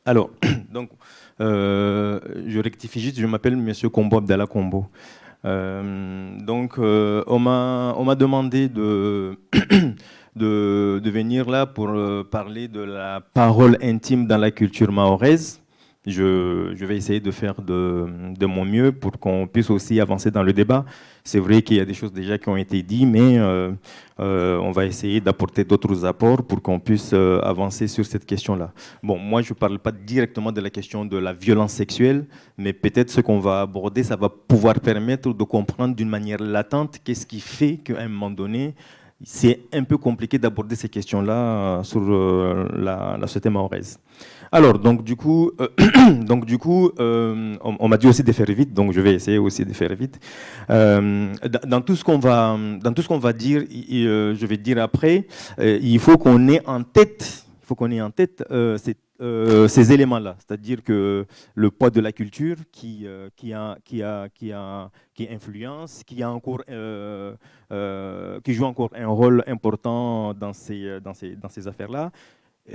Alors, donc, je rectifie juste, je m'appelle Monsieur Combo Abdallah Combo. On m'a demandé de venir là pour parler de la parole intime dans la culture mahoraise. Je vais essayer de faire de mon mieux pour qu'on puisse aussi avancer dans le débat. C'est vrai qu'il y a des choses déjà qui ont été dites, mais on va essayer d'apporter d'autres apports pour qu'on puisse avancer sur cette question-là. Bon, moi, je ne parle pas directement de la question de la violence sexuelle, mais peut-être ce qu'on va aborder, ça va pouvoir permettre de comprendre d'une manière latente qu'est-ce qui fait qu'à un moment donné, c'est un peu compliqué d'aborder ces questions-là sur la société mahoraise. Alors, on m'a dit aussi de faire vite, donc je vais essayer aussi de faire vite. Dans tout ce qu'on va dire, je vais dire après, il faut qu'on ait en tête, ces éléments-là, c'est-à-dire que le poids de la culture qui influence, qui joue encore un rôle important dans ces affaires-là.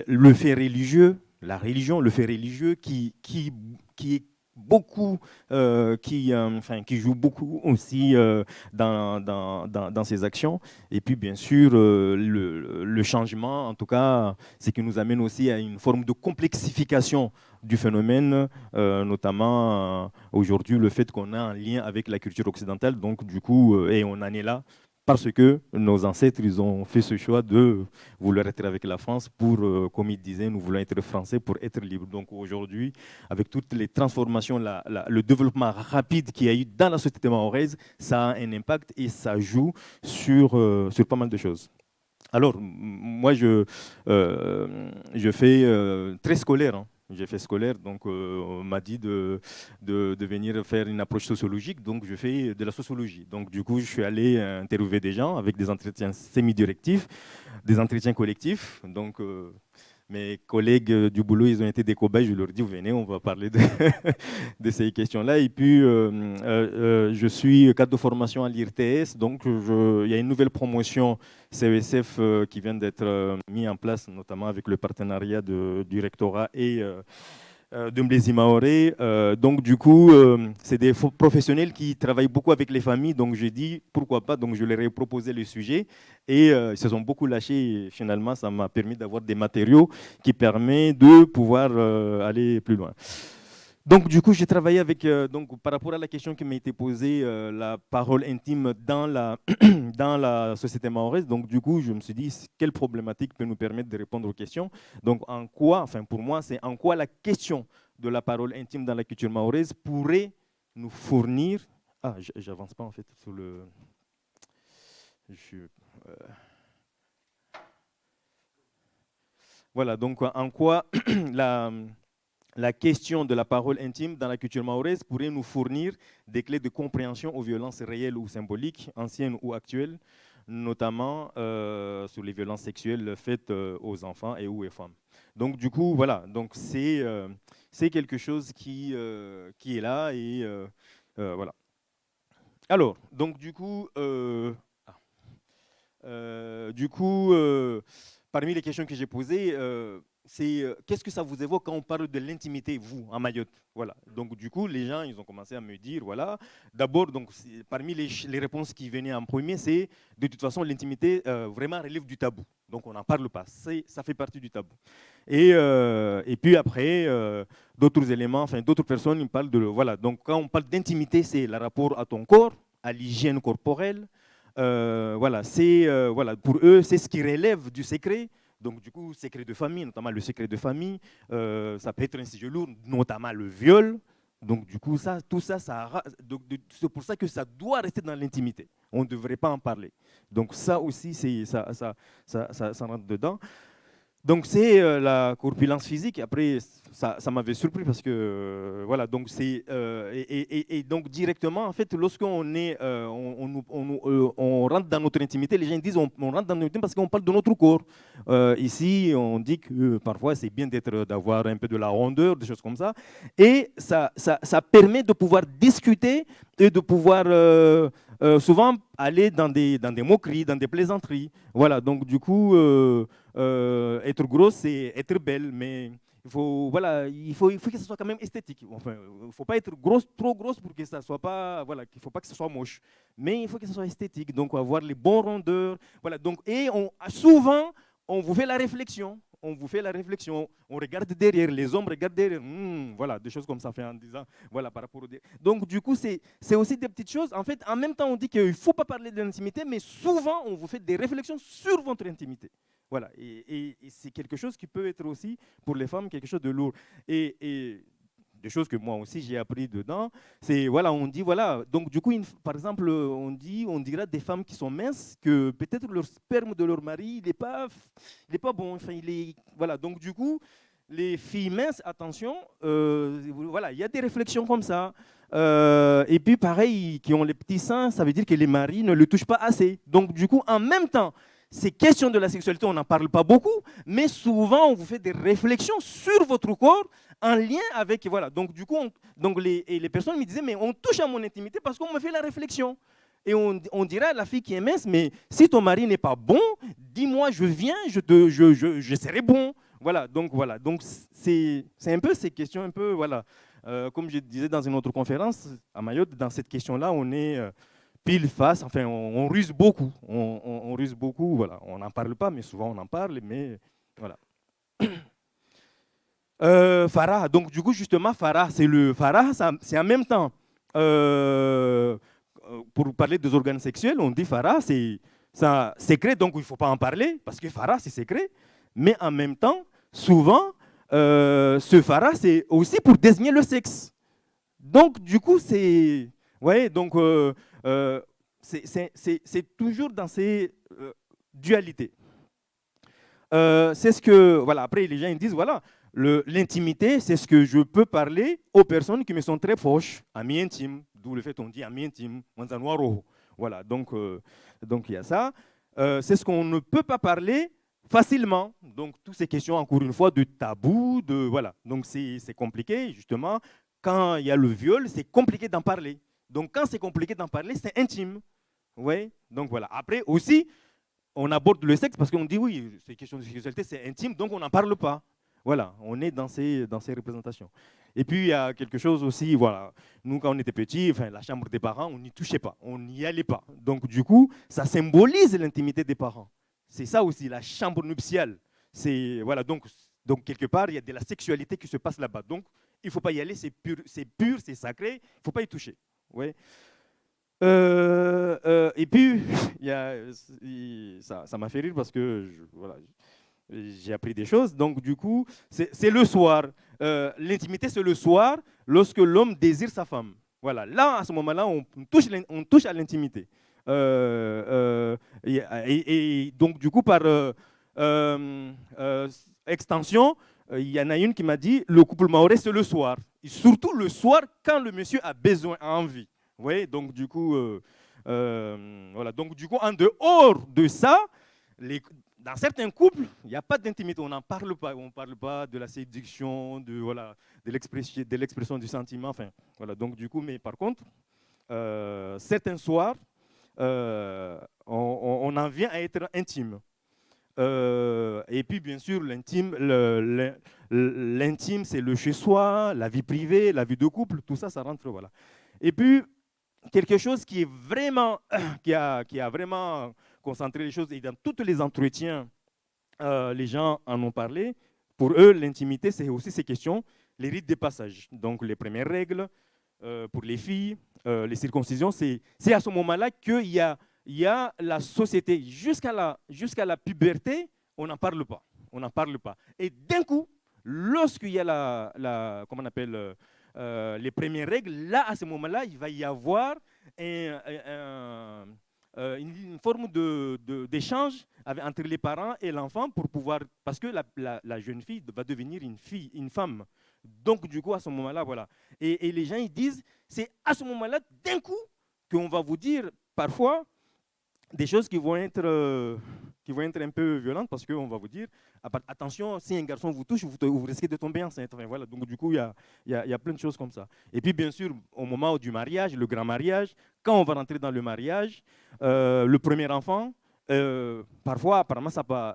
Le fait religieux, la religion, le fait religieux qui est beaucoup, qui joue beaucoup aussi dans ces actions. Et puis, bien sûr, le changement, en tout cas, c'est qui nous amène aussi à une forme de complexification du phénomène, notamment aujourd'hui, le fait qu'on a un lien avec la culture occidentale. Donc, du coup, et on en est là parce que nos ancêtres, ils ont fait ce choix de vouloir être avec la France pour, comme ils disaient, nous voulons être français pour être libres. Donc aujourd'hui, avec toutes les transformations, le développement rapide qu'il y a eu dans la société mahoraise, ça a un impact et ça joue sur pas mal de choses. Alors, moi, je fais très scolaire, hein. J'ai fait scolaire, donc on m'a dit de venir faire une approche sociologique, donc je fais de la sociologie. Donc du coup, je suis allé interviewer des gens avec des entretiens semi-directifs, des entretiens collectifs. Donc mes collègues du boulot, ils ont été des cobayes. Je leur ai dit, venez, on va parler de, de ces questions-là. Et puis, je suis cadre de formation à l'IRTS. Donc, il y a une nouvelle promotion CESF qui vient d'être mise en place, notamment avec le partenariat du rectorat et de Mblési Maoré. Donc, du coup, c'est des professionnels qui travaillent beaucoup avec les familles. Donc, j'ai dit, pourquoi pas. Donc, je leur ai proposé le sujet et ils se sont beaucoup lâchés. Et finalement, ça m'a permis d'avoir des matériaux qui permettent de pouvoir aller plus loin. Donc, du coup, j'ai travaillé avec, donc, par rapport à la question qui m'a été posée, la parole intime dans dans la société mahoraise. Donc, du coup, je me suis dit, quelle problématique peut nous permettre de répondre aux questions? Donc, en quoi, enfin, pour moi, c'est en quoi la question de la parole intime dans la culture mahoraise pourrait nous fournir. Ah, j'avance pas en fait sur le. Je suis, voilà, donc en quoi la question de la parole intime dans la culture mahoraise pourrait nous fournir des clés de compréhension aux violences réelles ou symboliques, anciennes ou actuelles, notamment sur les violences sexuelles faites aux enfants et aux femmes. Donc du coup, voilà, donc c'est quelque chose qui est là et voilà. Alors, donc du coup, parmi les questions que j'ai posées, c'est qu'est-ce que ça vous évoque quand on parle de l'intimité, vous, à Mayotte? Voilà. Donc, du coup, les gens, ils ont commencé à me dire, voilà. D'abord, donc, parmi les réponses qui venaient en premier, c'est de toute façon, l'intimité vraiment relève du tabou. Donc, on n'en parle pas. Ça fait partie du tabou. Et puis après, d'autres éléments, enfin, d'autres personnes, ils parlent de. Voilà. Donc, quand on parle d'intimité, c'est le rapport à ton corps, à l'hygiène corporelle. Voilà, voilà, pour eux, c'est ce qui relève du secret. Donc, du coup, secret de famille, notamment le secret de famille, ça peut être un sujet lourd, notamment le viol. Donc, du coup, tout ça, c'est pour ça que ça doit rester dans l'intimité. On ne devrait pas en parler. Donc, ça aussi, ça rentre dedans. Donc c'est la corpulence physique. Après, ça m'avait surpris parce que voilà. Donc et donc directement en fait, lorsqu'on est, on rentre dans notre intimité, les gens disent on rentre dans notre intimité parce qu'on parle de notre corps. Ici, on dit que parfois c'est bien d'avoir un peu de la rondeur, des choses comme ça, et ça permet de pouvoir discuter et de pouvoir souvent aller dans des moqueries, dans des plaisanteries. Voilà. Donc du coup. Être grosse, c'est être belle, mais voilà, il faut que ce soit quand même esthétique. Enfin, il ne faut pas être grosse, trop grosse pour que ça soit pas, voilà, qu'il faut pas que ce soit moche. Mais il faut que ce soit esthétique. Donc, avoir les bons rondeurs. Voilà. Donc, et souvent, on vous fait la réflexion. On vous fait la réflexion. On regarde derrière. Les hommes regardent derrière. Voilà, des choses comme ça, fait en disant, voilà, par rapport au. Donc, du coup, c'est aussi des petites choses. En fait, en même temps, on dit qu'il ne faut pas parler de l'intimité, mais souvent, on vous fait des réflexions sur votre intimité. Voilà, et c'est quelque chose qui peut être aussi, pour les femmes, quelque chose de lourd. Et des choses que moi aussi j'ai appris dedans, c'est, voilà, on dit, voilà, donc du coup, par exemple, on dira des femmes qui sont minces que peut-être leur sperme de leur mari, il est pas bon, enfin, voilà, donc du coup, les filles minces, attention, voilà, il y a des réflexions comme ça. Et puis pareil, qui ont les petits seins, ça veut dire que les maris ne le touchent pas assez. Donc du coup, en même temps, ces questions de la sexualité, on n'en parle pas beaucoup, mais souvent on vous fait des réflexions sur votre corps en lien avec, voilà. Donc du coup, les personnes me disaient, mais on touche à mon intimité parce qu'on me fait la réflexion. Et on dirait à la fille qui est mince, mais si ton mari n'est pas bon, dis-moi, je viens, je serai bon. Voilà, donc c'est un peu ces questions, un peu, voilà. Comme je disais dans une autre conférence, à Mayotte, dans cette question-là, on est pile face, enfin, on ruse beaucoup. On ruse beaucoup, voilà. On n'en parle pas, mais souvent on en parle, mais voilà. Farah, donc du coup, justement, Farah, c'est en même temps, pour parler des organes sexuels, on dit Farah, c'est secret, donc il ne faut pas en parler, parce que Farah, c'est secret. Mais en même temps, souvent, ce Farah, c'est aussi pour désigner le sexe. Donc, du coup, c'est. Ouais, donc, c'est toujours dans ces dualités. C'est ce que. Voilà, après, les gens ils disent voilà, l'intimité, c'est ce que je peux parler aux personnes qui me sont très proches, amis intimes, d'où le fait qu'on dit amis intimes, Manzanoiro. Voilà, donc il y a ça. C'est ce qu'on ne peut pas parler facilement. Donc, toutes ces questions, encore une fois, de tabou, voilà. Donc, c'est compliqué, justement. Quand il y a le viol, c'est compliqué d'en parler. Donc, quand c'est compliqué d'en parler, c'est intime. Ouais. Donc, voilà. Après, aussi, on aborde le sexe parce qu'on dit oui, ces questions de sexualité, c'est intime, donc on n'en parle pas. Voilà, on est dans ces représentations. Et puis, il y a quelque chose aussi, voilà, nous, quand on était petits, enfin, la chambre des parents, on n'y touchait pas, on n'y allait pas. Donc, du coup, ça symbolise l'intimité des parents. C'est ça aussi, la chambre nuptiale. Voilà, donc, quelque part, il y a de la sexualité qui se passe là-bas. Donc, il ne faut pas y aller, c'est pur, c'est sacré, il ne faut pas y toucher. Ouais. Et puis, ça m'a fait rire parce que voilà, j'ai appris des choses. Donc, du coup, c'est le soir. L'intimité, c'est le soir lorsque l'homme désire sa femme. Voilà. Là, à ce moment-là, on touche à l'intimité. Et donc, du coup, par extension, il y en a une qui m'a dit le couple maoré, c'est le soir. Et surtout le soir, quand le monsieur a besoin, a envie. Oui, donc du coup, voilà. Donc du coup, en dehors de ça, dans certains couples, il n'y a pas d'intimité, on n'en parle pas. On ne parle pas de la séduction, voilà, de l'expression du sentiment. Enfin, voilà. Donc du coup, mais par contre, certains soirs, on en vient à être intime. Et puis, bien sûr, l'intime, c'est le chez-soi, la vie privée, la vie de couple, tout ça, ça rentre, voilà. Et puis, quelque chose qui est vraiment, qui a vraiment concentré les choses, et dans tous les entretiens, les gens en ont parlé. Pour eux, l'intimité, c'est aussi ces questions, les rites des passages. Donc, les premières règles pour les filles, les circoncisions, c'est à ce moment-là qu'il y a la société. Jusqu'à la puberté, on n'en parle pas. On n'en parle pas. Et d'un coup, lorsqu'il y a comment on appelle, les premières règles, là, à ce moment-là, il va y avoir une forme d'échange entre les parents et l'enfant pour pouvoir, parce que la jeune fille va devenir une femme. Donc, du coup, à ce moment-là, voilà. Et les gens, ils disent, c'est à ce moment-là, d'un coup, qu'on va vous dire, parfois, des choses qui vont être un peu violentes, parce qu'on va vous dire, attention, si un garçon vous touche, vous risquez de tomber enceinte. Enfin, voilà. Donc, du coup, il y a plein de choses comme ça. Et puis, bien sûr, au moment du mariage, le grand mariage, quand on va rentrer dans le mariage, le premier enfant, Parfois, apparemment,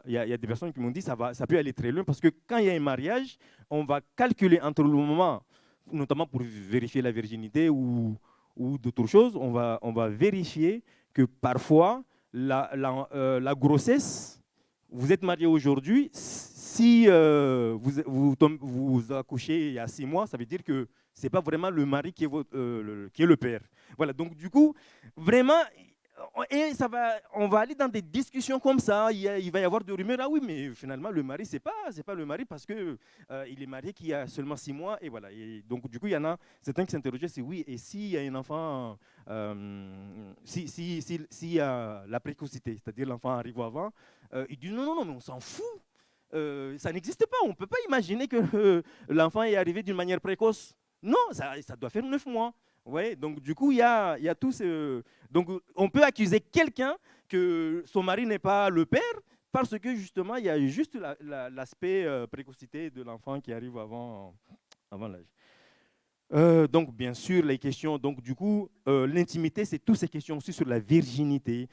il y a des personnes qui m'ont dit ça peut aller très loin parce que quand il y a un mariage, on va calculer entre le moment, notamment pour vérifier la virginité ou d'autres choses, on va vérifier que parfois la grossesse, vous êtes marié aujourd'hui, si vous accouchez il y a 6 mois, ça veut dire que ce n'est pas vraiment le mari qui est le père. Voilà, donc du coup, vraiment, et on va aller dans des discussions comme ça. Il va y avoir des rumeurs. Ah oui, mais finalement, le mari, c'est pas le mari parce que il est marié qu'il y a seulement 6 mois. Et voilà. Et donc, du coup, il y en a certains qui s'interrogeaient c'est oui, et s'il y a un enfant, s'il y a la précocité, c'est-à-dire l'enfant arrive avant, il dit non, non, non, mais on s'en fout. Ça n'existe pas. On ne peut pas imaginer que l'enfant est arrivé d'une manière précoce. Non, ça doit faire 9 mois. Ouais, donc du coup, il y a tout ce... Donc on peut accuser quelqu'un que son mari n'est pas le père parce que justement, il y a juste l'aspect précocité de l'enfant qui arrive avant l'âge. Donc, bien sûr, les questions, donc du coup, l'intimité, c'est toutes ces questions aussi sur la virginité.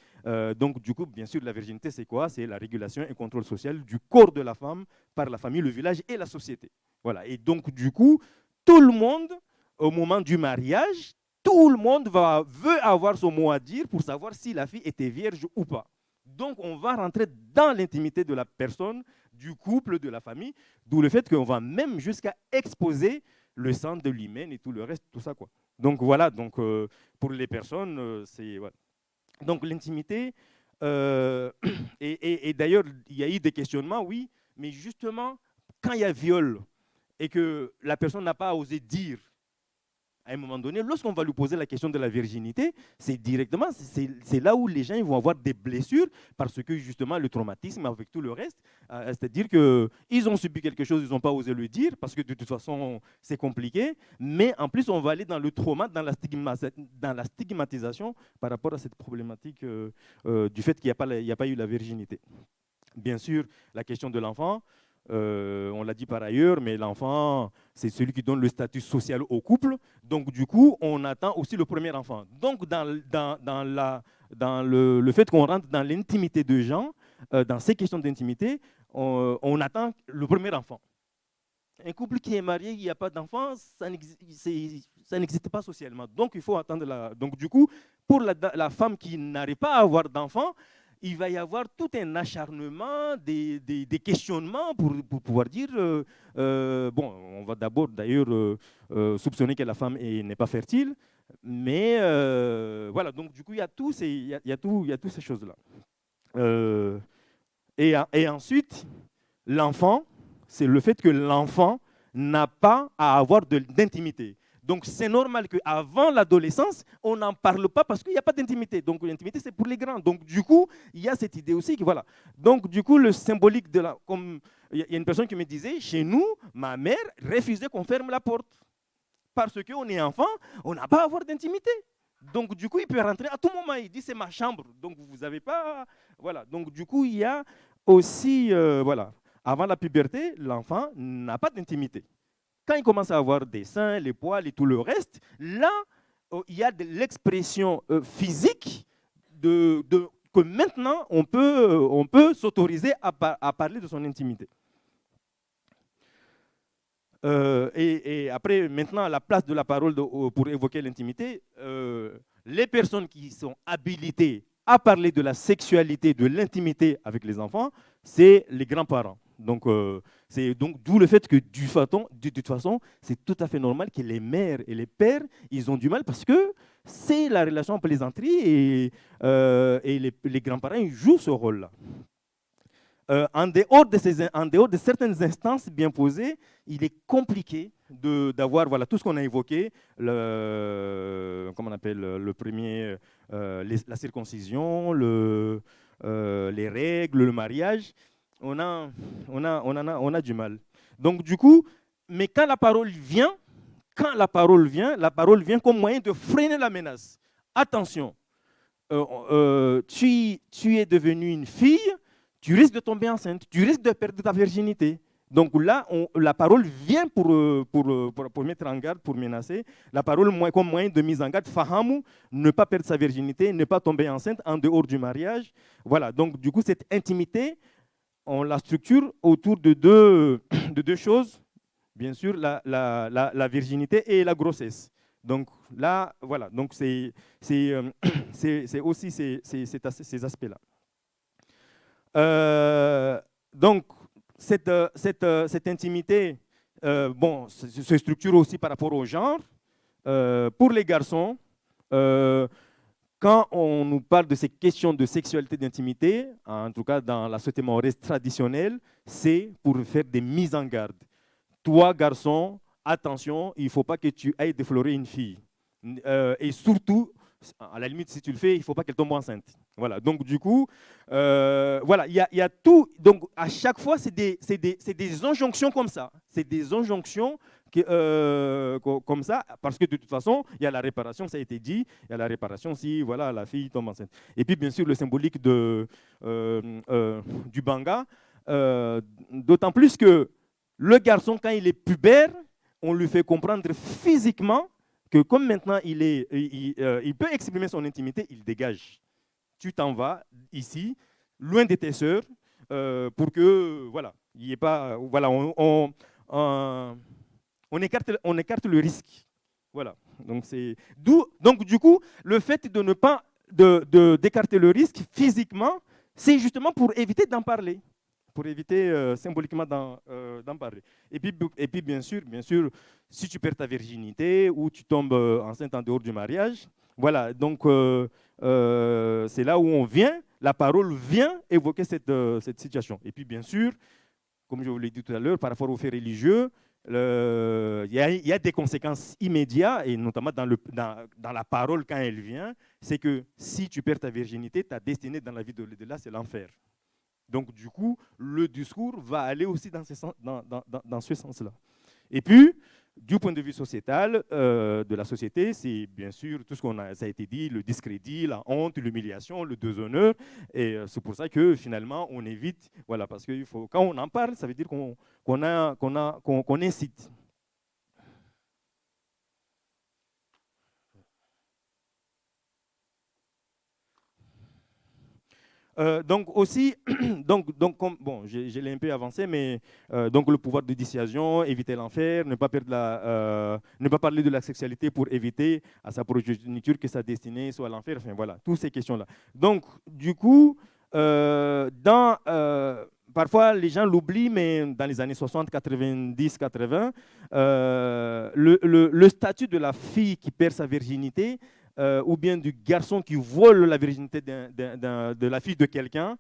Donc, du coup, bien sûr, la virginité, c'est quoi? C'est la régulation et contrôle social du corps de la femme par la famille, le village et la société. Voilà. Et donc, du coup, tout le monde, au moment du mariage, tout le monde veut avoir son mot à dire pour savoir si la fille était vierge ou pas. Donc, on va rentrer dans l'intimité de la personne, du couple, de la famille, d'où le fait qu'on va même jusqu'à exposer le sang de l'hymen et tout le reste, tout ça, quoi. Donc voilà, donc, pour les personnes, c'est... Voilà. Donc l'intimité, et d'ailleurs, il y a eu des questionnements, oui, mais justement, quand il y a viol et que la personne n'a pas osé dire à un moment donné, lorsqu'on va lui poser la question de la virginité, c'est directement, c'est là où les gens ils vont avoir des blessures parce que justement le traumatisme avec tout le reste, c'est-à-dire qu'ils ont subi quelque chose, ils n'ont pas osé le dire parce que de toute façon c'est compliqué, mais en plus on va aller dans le trauma, dans la stigmatisation par rapport à cette problématique du fait qu'il n'y a pas eu la virginité. Bien sûr, la question de l'enfant, on l'a dit par ailleurs, mais l'enfant, c'est celui qui donne le statut social au couple. Donc, du coup, on attend aussi le premier enfant. Donc, dans le fait qu'on rentre dans l'intimité de gens, dans ces questions d'intimité, on attend le premier enfant. Un couple qui est marié, il n'y a pas d'enfant, ça n'existe pas socialement. Donc, il faut attendre Donc, du coup, pour la femme qui n'arrive pas à avoir d'enfant, il va y avoir tout un acharnement, des questionnements pour pouvoir dire, bon, on va d'abord d'ailleurs soupçonner que la femme n'est pas fertile, mais voilà, donc du coup, il y a toutes ces choses-là. Et ensuite, l'enfant, c'est le fait que l'enfant n'a pas à avoir d'intimité. Donc, c'est normal qu'avant l'adolescence, on n'en parle pas parce qu'il n'y a pas d'intimité. Donc, l'intimité, c'est pour les grands. Donc, du coup, il y a cette idée aussi que, voilà. Donc, du coup, le symbolique de comme il y a une personne qui me disait, chez nous, ma mère refusait qu'on ferme la porte. Parce qu'on est enfant, on n'a pas à avoir d'intimité. Donc, du coup, il peut rentrer à tout moment. Il dit, c'est ma chambre. Donc, vous n'avez pas... Voilà. Donc, du coup, il y a aussi... voilà. Avant la puberté, l'enfant n'a pas d'intimité. Quand il commence à avoir des seins, les poils et tout le reste, là, il y a de l'expression physique que maintenant, on peut s'autoriser à parler de son intimité. Et après, maintenant, la place de la parole pour évoquer l'intimité, les personnes qui sont habilitées à parler de la sexualité, de l'intimité avec les enfants, c'est les grands-parents. Donc, c'est d'où le fait que de toute façon, c'est tout à fait normal que les mères et les pères, ils ont du mal parce que c'est la relation en plaisanterie et les grands-parents ils jouent ce rôle-là. En dehors de certaines instances bien posées, il est compliqué d'avoir voilà, tout ce qu'on a évoqué, comment on appelle, le premier, la circoncision, les règles, le mariage. On a du mal. Donc du coup, mais quand la parole vient, la parole vient comme moyen de freiner la menace. Attention, tu es devenue une fille, tu risques de tomber enceinte, tu risques de perdre ta virginité. Donc là, la parole vient pour mettre en garde, pour menacer. La parole comme moyen de mise en garde, fahamu, ne pas perdre sa virginité, ne pas tomber enceinte en dehors du mariage. Voilà, donc du coup, cette intimité, on la structure autour de de deux choses. Bien sûr, la virginité et la grossesse. Donc là, voilà, donc c'est aussi ces aspects-là. Donc, cette intimité bon, se structure aussi par rapport au genre. Pour les garçons, quand on nous parle de ces questions de sexualité, d'intimité, en tout cas dans la société mahoraise traditionnelle, c'est pour faire des mises en garde. Toi, garçon, attention, il ne faut pas que tu ailles déflorer une fille. Et surtout, à la limite, si tu le fais, il ne faut pas qu'elle tombe enceinte. Voilà, donc du coup, voilà, il y a tout. Donc à chaque fois, c'est des injonctions comme ça. C'est des injonctions comme ça, parce que de toute façon, il y a la réparation, ça a été dit, il y a la réparation si voilà, la fille tombe enceinte. Et puis bien sûr, le symbolique du banga, d'autant plus que le garçon, quand il est pubère, on lui fait comprendre physiquement que comme maintenant il peut exprimer son intimité, il dégage. Tu t'en vas ici, loin de tes sœurs, pour que, voilà, il n'y ait pas, voilà, on écarte le risque. Voilà. Donc du coup, le fait de ne pas d'écarter le risque physiquement, c'est justement pour éviter d'en parler, pour éviter symboliquement d'en parler. Et puis bien sûr, si tu perds ta virginité ou tu tombes enceinte en dehors du mariage, voilà, donc c'est là où la parole vient évoquer cette situation. Et puis bien sûr, comme je vous l'ai dit tout à l'heure, par rapport aux faits religieux, il y a des conséquences immédiates, et notamment dans la parole quand elle vient, c'est que si tu perds ta virginité, ta destinée dans la vie de l'au-delà, c'est l'enfer. Donc du coup, le discours va aller aussi dans ce sens-là. Et puis, du point de vue sociétal, de la société, c'est bien sûr tout ce ça a été dit, le discrédit, la honte, l'humiliation, le déshonneur. Et c'est pour ça que finalement, on évite, voilà, parce que quand on en parle, ça veut dire qu'on incite. Donc aussi, bon, je l'ai un peu avancé, mais donc le pouvoir de dissuasion, éviter l'enfer, ne pas ne pas parler de la sexualité pour éviter à sa progéniture que sa destinée soit l'enfer. Enfin voilà, toutes ces questions-là. Donc du coup, parfois les gens l'oublient, mais dans les années 60, 90, 80, le statut de la fille qui perd sa virginité, ou bien du garçon qui vole la virginité de la fille de quelqu'un.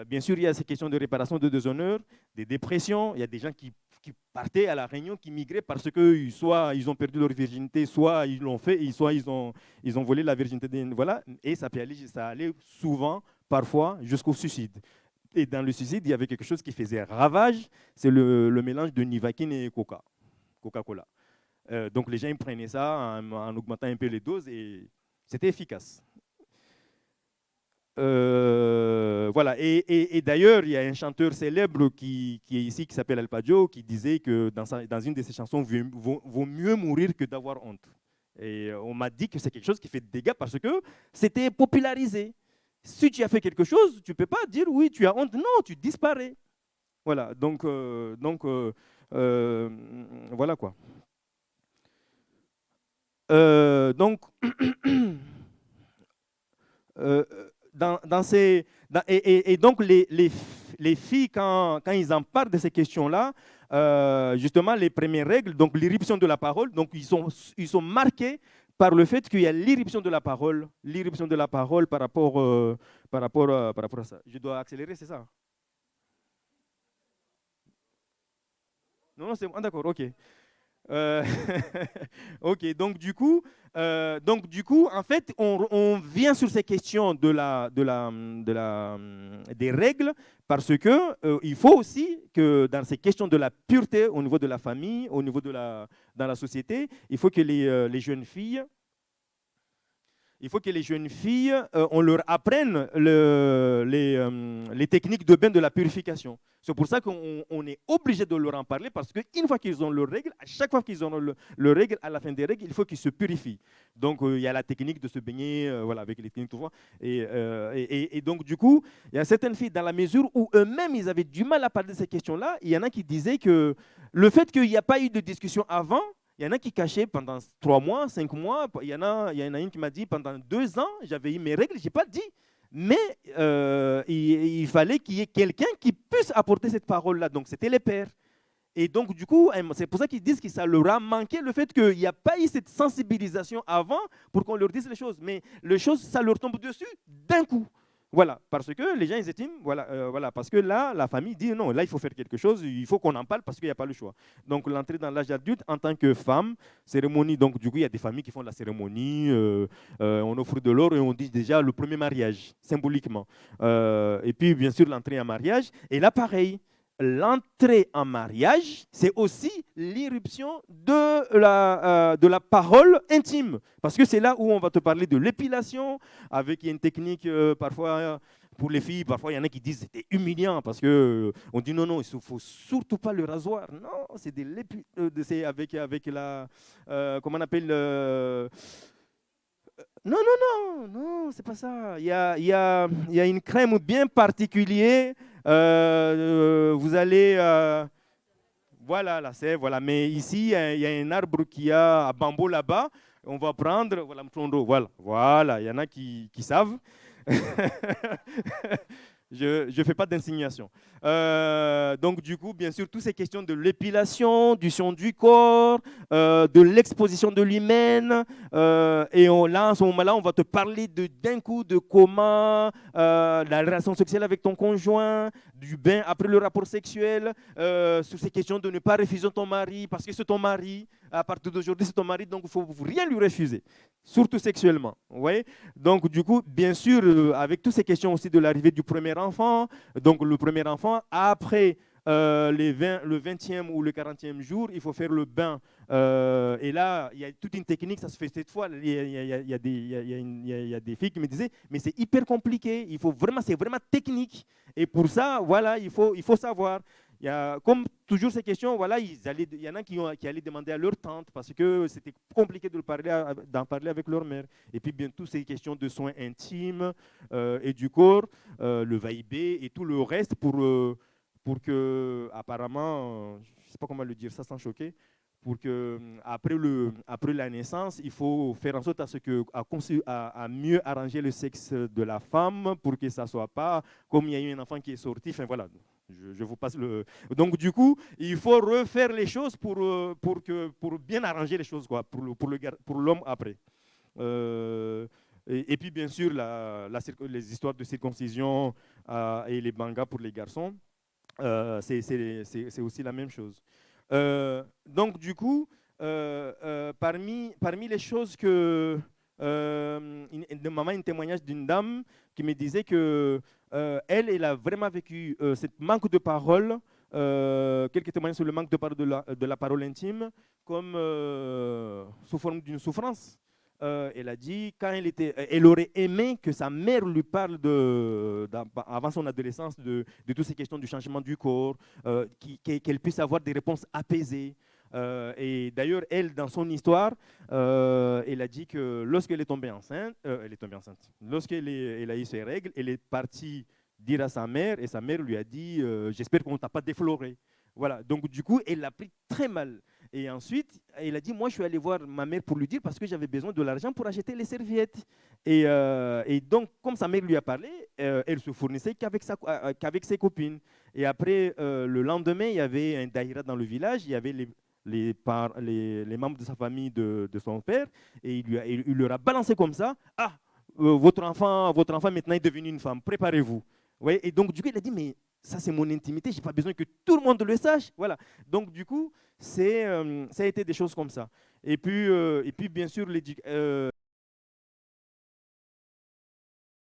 Bien sûr, il y a ces questions de réparation de déshonneur, des dépressions. Il y a des gens qui partaient à la Réunion, qui migraient parce que soit ils ont perdu leur virginité, soit ils l'ont fait, soit ils ont volé la virginité. Voilà. Et ça allait souvent, parfois, jusqu'au suicide. Et dans le suicide, il y avait quelque chose qui faisait ravage, c'est le mélange de Nivaquine et Coca-Cola. Donc les gens ils prenaient ça en augmentant un peu les doses et c'était efficace. Voilà. Et d'ailleurs, il y a un chanteur célèbre qui est ici, qui s'appelle Alpadio, qui disait que dans une de ses chansons, vaut mieux mourir que d'avoir honte. Et on m'a dit que c'est quelque chose qui fait des dégâts parce que c'était popularisé. Si tu as fait quelque chose, tu ne peux pas dire oui, tu as honte. Non, tu disparais. Voilà. Donc voilà quoi. Donc, et donc les filles, quand ils en parlent de ces questions-là, justement, les premières règles, donc l'irruption de la parole, donc ils sont marqués par le fait qu'il y a l'irruption de la parole par rapport à ça. Je dois accélérer, c'est ça? Non, c'est bon, d'accord, ok. Euh, ok, donc du coup, en fait, on vient sur ces questions des règles parce que il faut aussi que dans ces questions de la pureté au niveau de la famille, au niveau dans la société, il faut que les jeunes filles Il faut que les jeunes filles, on leur apprenne les techniques de bain de la purification. C'est pour ça qu'on est obligé de leur en parler parce qu'une fois qu'ils ont leurs règles, à chaque fois qu'ils ont leurs règles, à la fin des règles, il faut qu'ils se purifient. Donc, il y a la technique de se baigner voilà, avec les techniques, tout ça. Et donc, du coup, il y a certaines filles, dans la mesure où eux-mêmes, ils avaient du mal à parler de ces questions-là, il y en a qui disaient que le fait qu'il n'y a pas eu de discussion avant, il y en a qui cachaient pendant 3 mois, 5 mois. Il y en a une qui m'a dit pendant 2 ans, j'avais eu mes règles, je n'ai pas dit. Mais il fallait qu'il y ait quelqu'un qui puisse apporter cette parole-là. Donc, c'était les pères. Et donc, du coup, c'est pour ça qu'ils disent que ça leur a manqué le fait qu'il n'y a pas eu cette sensibilisation avant pour qu'on leur dise les choses. Mais les choses, ça leur tombe dessus d'un coup. Voilà, parce que les gens, ils estiment, voilà, parce que là, la famille dit non, là, il faut faire quelque chose, il faut qu'on en parle parce qu'il n'y a pas le choix. Donc, l'entrée dans l'âge adulte en tant que femme, cérémonie, donc du coup, il y a des familles qui font la cérémonie, on offre de l'or et on dit déjà le premier mariage, symboliquement. Et puis, bien sûr, l'entrée en mariage. Et là, pareil, l'entrée en mariage, c'est aussi l'irruption de la parole intime. Parce que c'est là où on va te parler de l'épilation, avec une technique parfois pour les filles, parfois il y en a qui disent que c'était humiliant parce que on dit non, non, il ne faut surtout pas le rasoir. Non, c'est c'est avec la, comment on appelle, non, non, non, non, c'est pas ça. Il y a une crème bien particulière. Vous allez, voilà, la sève, voilà. Mais ici, il y a un arbre qui a à bambou là-bas. On va prendre, voilà, voilà, voilà. Il y en a qui savent. Je ne fais pas d'insinuation. Donc, du coup, bien sûr, toutes ces questions de l'épilation, du son du corps, de l'exposition de l'hymen. Là, à ce moment-là, on va te parler d'un coup de comment la relation sexuelle avec ton conjoint, du bain après le rapport sexuel, sur ces questions de ne pas refuser ton mari parce que c'est ton mari. À partir d'aujourd'hui, c'est ton mari, donc il ne faut rien lui refuser, surtout sexuellement. Ouais. Donc, du coup, bien sûr, avec toutes ces questions aussi de l'arrivée du premier enfant, donc le premier enfant, après le 20e ou le 40e jour, il faut faire le bain. Et là, il y a toute une technique, ça se fait cette fois. Il y a des filles qui me disaient, mais c'est hyper compliqué, c'est vraiment technique. Et pour ça, voilà, il faut savoir. Il y a, comme toujours ces questions, voilà, il y en a qui allaient demander à leur tante parce que c'était compliqué d'en parler avec leur mère. Et puis, bien, toutes ces questions de soins intimes et du corps, le va-et-vient et tout le reste pour que, apparemment, je ne sais pas comment le dire ça sans choquer, pour que après la naissance, il faut faire en sorte à mieux arranger le sexe de la femme pour que ça ne soit pas comme il y a eu un enfant qui est sorti. Enfin voilà, je vous passe le. Donc du coup, il faut refaire les choses pour bien arranger les choses quoi, pour l'homme après. Et puis bien sûr les histoires de circoncision et les mangas pour les garçons, c'est aussi la même chose. Donc, du coup, parmi les choses que un témoignage d'une dame qui me disait que elle a vraiment vécu cette manque de parole, quelques témoignages sur le manque de parole de la parole intime, comme sous forme d'une souffrance. Elle a dit quand elle aurait aimé que sa mère lui parle avant son adolescence de toutes ces questions du changement du corps, qu'elle puisse avoir des réponses apaisées. Et d'ailleurs, elle, dans son histoire, elle a dit que lorsqu'elle est tombée enceinte, lorsqu'elle a eu ses règles, elle est partie dire à sa mère, et sa mère lui a dit j'espère qu'on ne t'a pas défloré. Voilà, donc du coup, elle l'a pris très mal. Et ensuite, elle a dit, moi, je suis allé voir ma mère pour lui dire parce que j'avais besoin de l'argent pour acheter les serviettes. Et donc, comme sa mère lui a parlé, elle se fournissait qu'avec ses copines. Et après, le lendemain, il y avait un daïra dans le village, il y avait les membres de sa famille de son père, et il leur a balancé comme ça, ah, votre enfant maintenant est devenu une femme, préparez-vous. Ouais, et donc, du coup, il a dit, mais ça, c'est mon intimité, je n'ai pas besoin que tout le monde le sache. Voilà. Donc, du coup, ça a été des choses comme ça. Et puis bien sûr,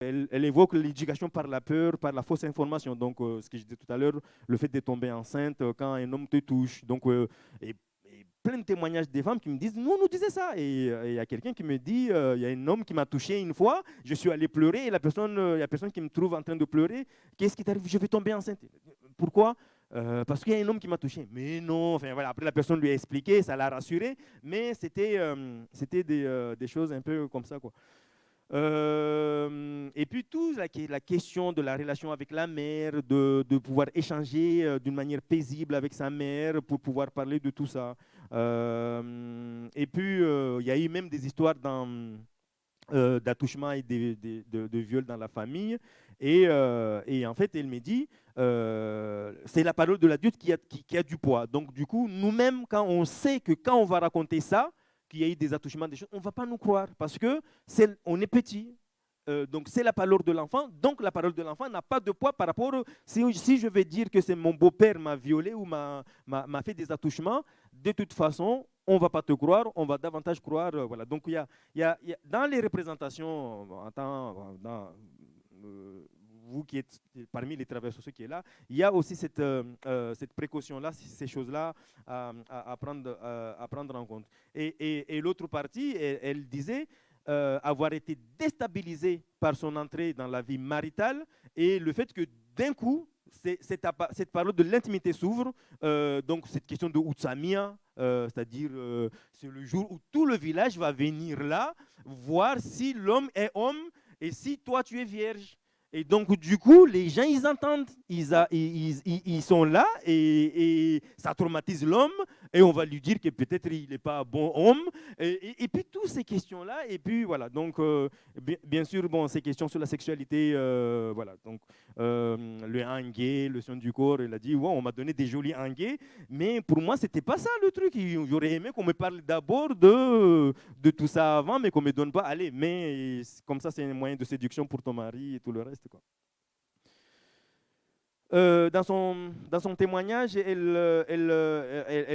elle évoque l'éducation par la peur, par la fausse information. Donc, ce que je disais tout à l'heure, le fait de tomber enceinte quand un homme te touche. Donc, et plein de témoignages des femmes qui me disent, nous, on nous disait ça. Et il y a quelqu'un qui me dit, il y a un homme qui m'a touché une fois, je suis allé pleurer, et il y a personne qui me trouve en train de pleurer. Qu'est-ce qui t'arrive? Je vais tomber enceinte. Pourquoi? Parce qu'il y a un homme qui m'a touché. Mais non, enfin, voilà. Après la personne lui a expliqué, ça l'a rassuré, mais c'était des choses un peu comme ça, quoi. Et puis tout, la question de la relation avec la mère, de pouvoir échanger d'une manière paisible avec sa mère pour pouvoir parler de tout ça. Et puis, il y a eu même des histoires d'attouchement et de viol dans la famille. Et en fait, elle me dit, c'est la parole de l'adulte qui a du poids. Donc, du coup, nous-mêmes, quand on sait que quand on va raconter ça, qu'il y a eu des attouchements, des choses, on ne va pas nous croire parce que on est petit. Donc, c'est la parole de l'enfant. Donc, la parole de l'enfant n'a pas de poids par rapport. Si je vais dire que c'est mon beau-père m'a violé ou m'a fait des attouchements, de toute façon, on ne va pas te croire, on va davantage croire. Voilà. Donc, dans les représentations, vous qui êtes parmi les travailleurs sociaux qui est là, il y a aussi cette précaution-là, ces choses-là à prendre en compte. Et l'autre partie, elle disait avoir été déstabilisée par son entrée dans la vie maritale et le fait que d'un coup, cette parole de l'intimité s'ouvre, donc cette question de Utsamia, c'est-à-dire c'est le jour où tout le village va venir là, voir si l'homme est homme et si toi tu es vierge. Et donc, du coup, les gens, ils entendent, ils sont là et ça traumatise l'homme et on va lui dire que peut-être il n'est pas un bon homme. Et puis, toutes ces questions-là, et puis voilà. Donc, bien sûr, bon, ces questions sur la sexualité, voilà. Donc, le hangué, le son du corps, il a dit, wow, on m'a donné des jolis hangués, mais pour moi, ce n'était pas ça le truc. J'aurais aimé qu'on me parle d'abord de tout ça avant, mais qu'on ne me donne pas, allez, mais comme ça, c'est un moyen de séduction pour ton mari et tout le reste, quoi. Dans son témoignage, elle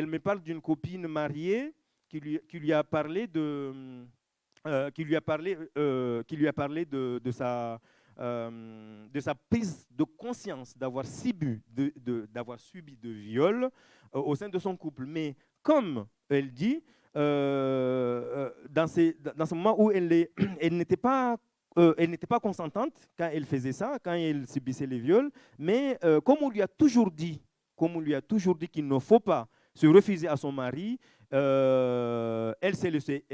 me parle d'une copine mariée qui lui a parlé de sa prise de conscience d'avoir subi de viol au sein de son couple. Mais comme elle dit, dans ce moment où elle n'était pas consentante quand elle faisait ça, quand elle subissait les viols, mais comme on lui a toujours dit, qu'il ne faut pas se refuser à son mari, elle s'est laissée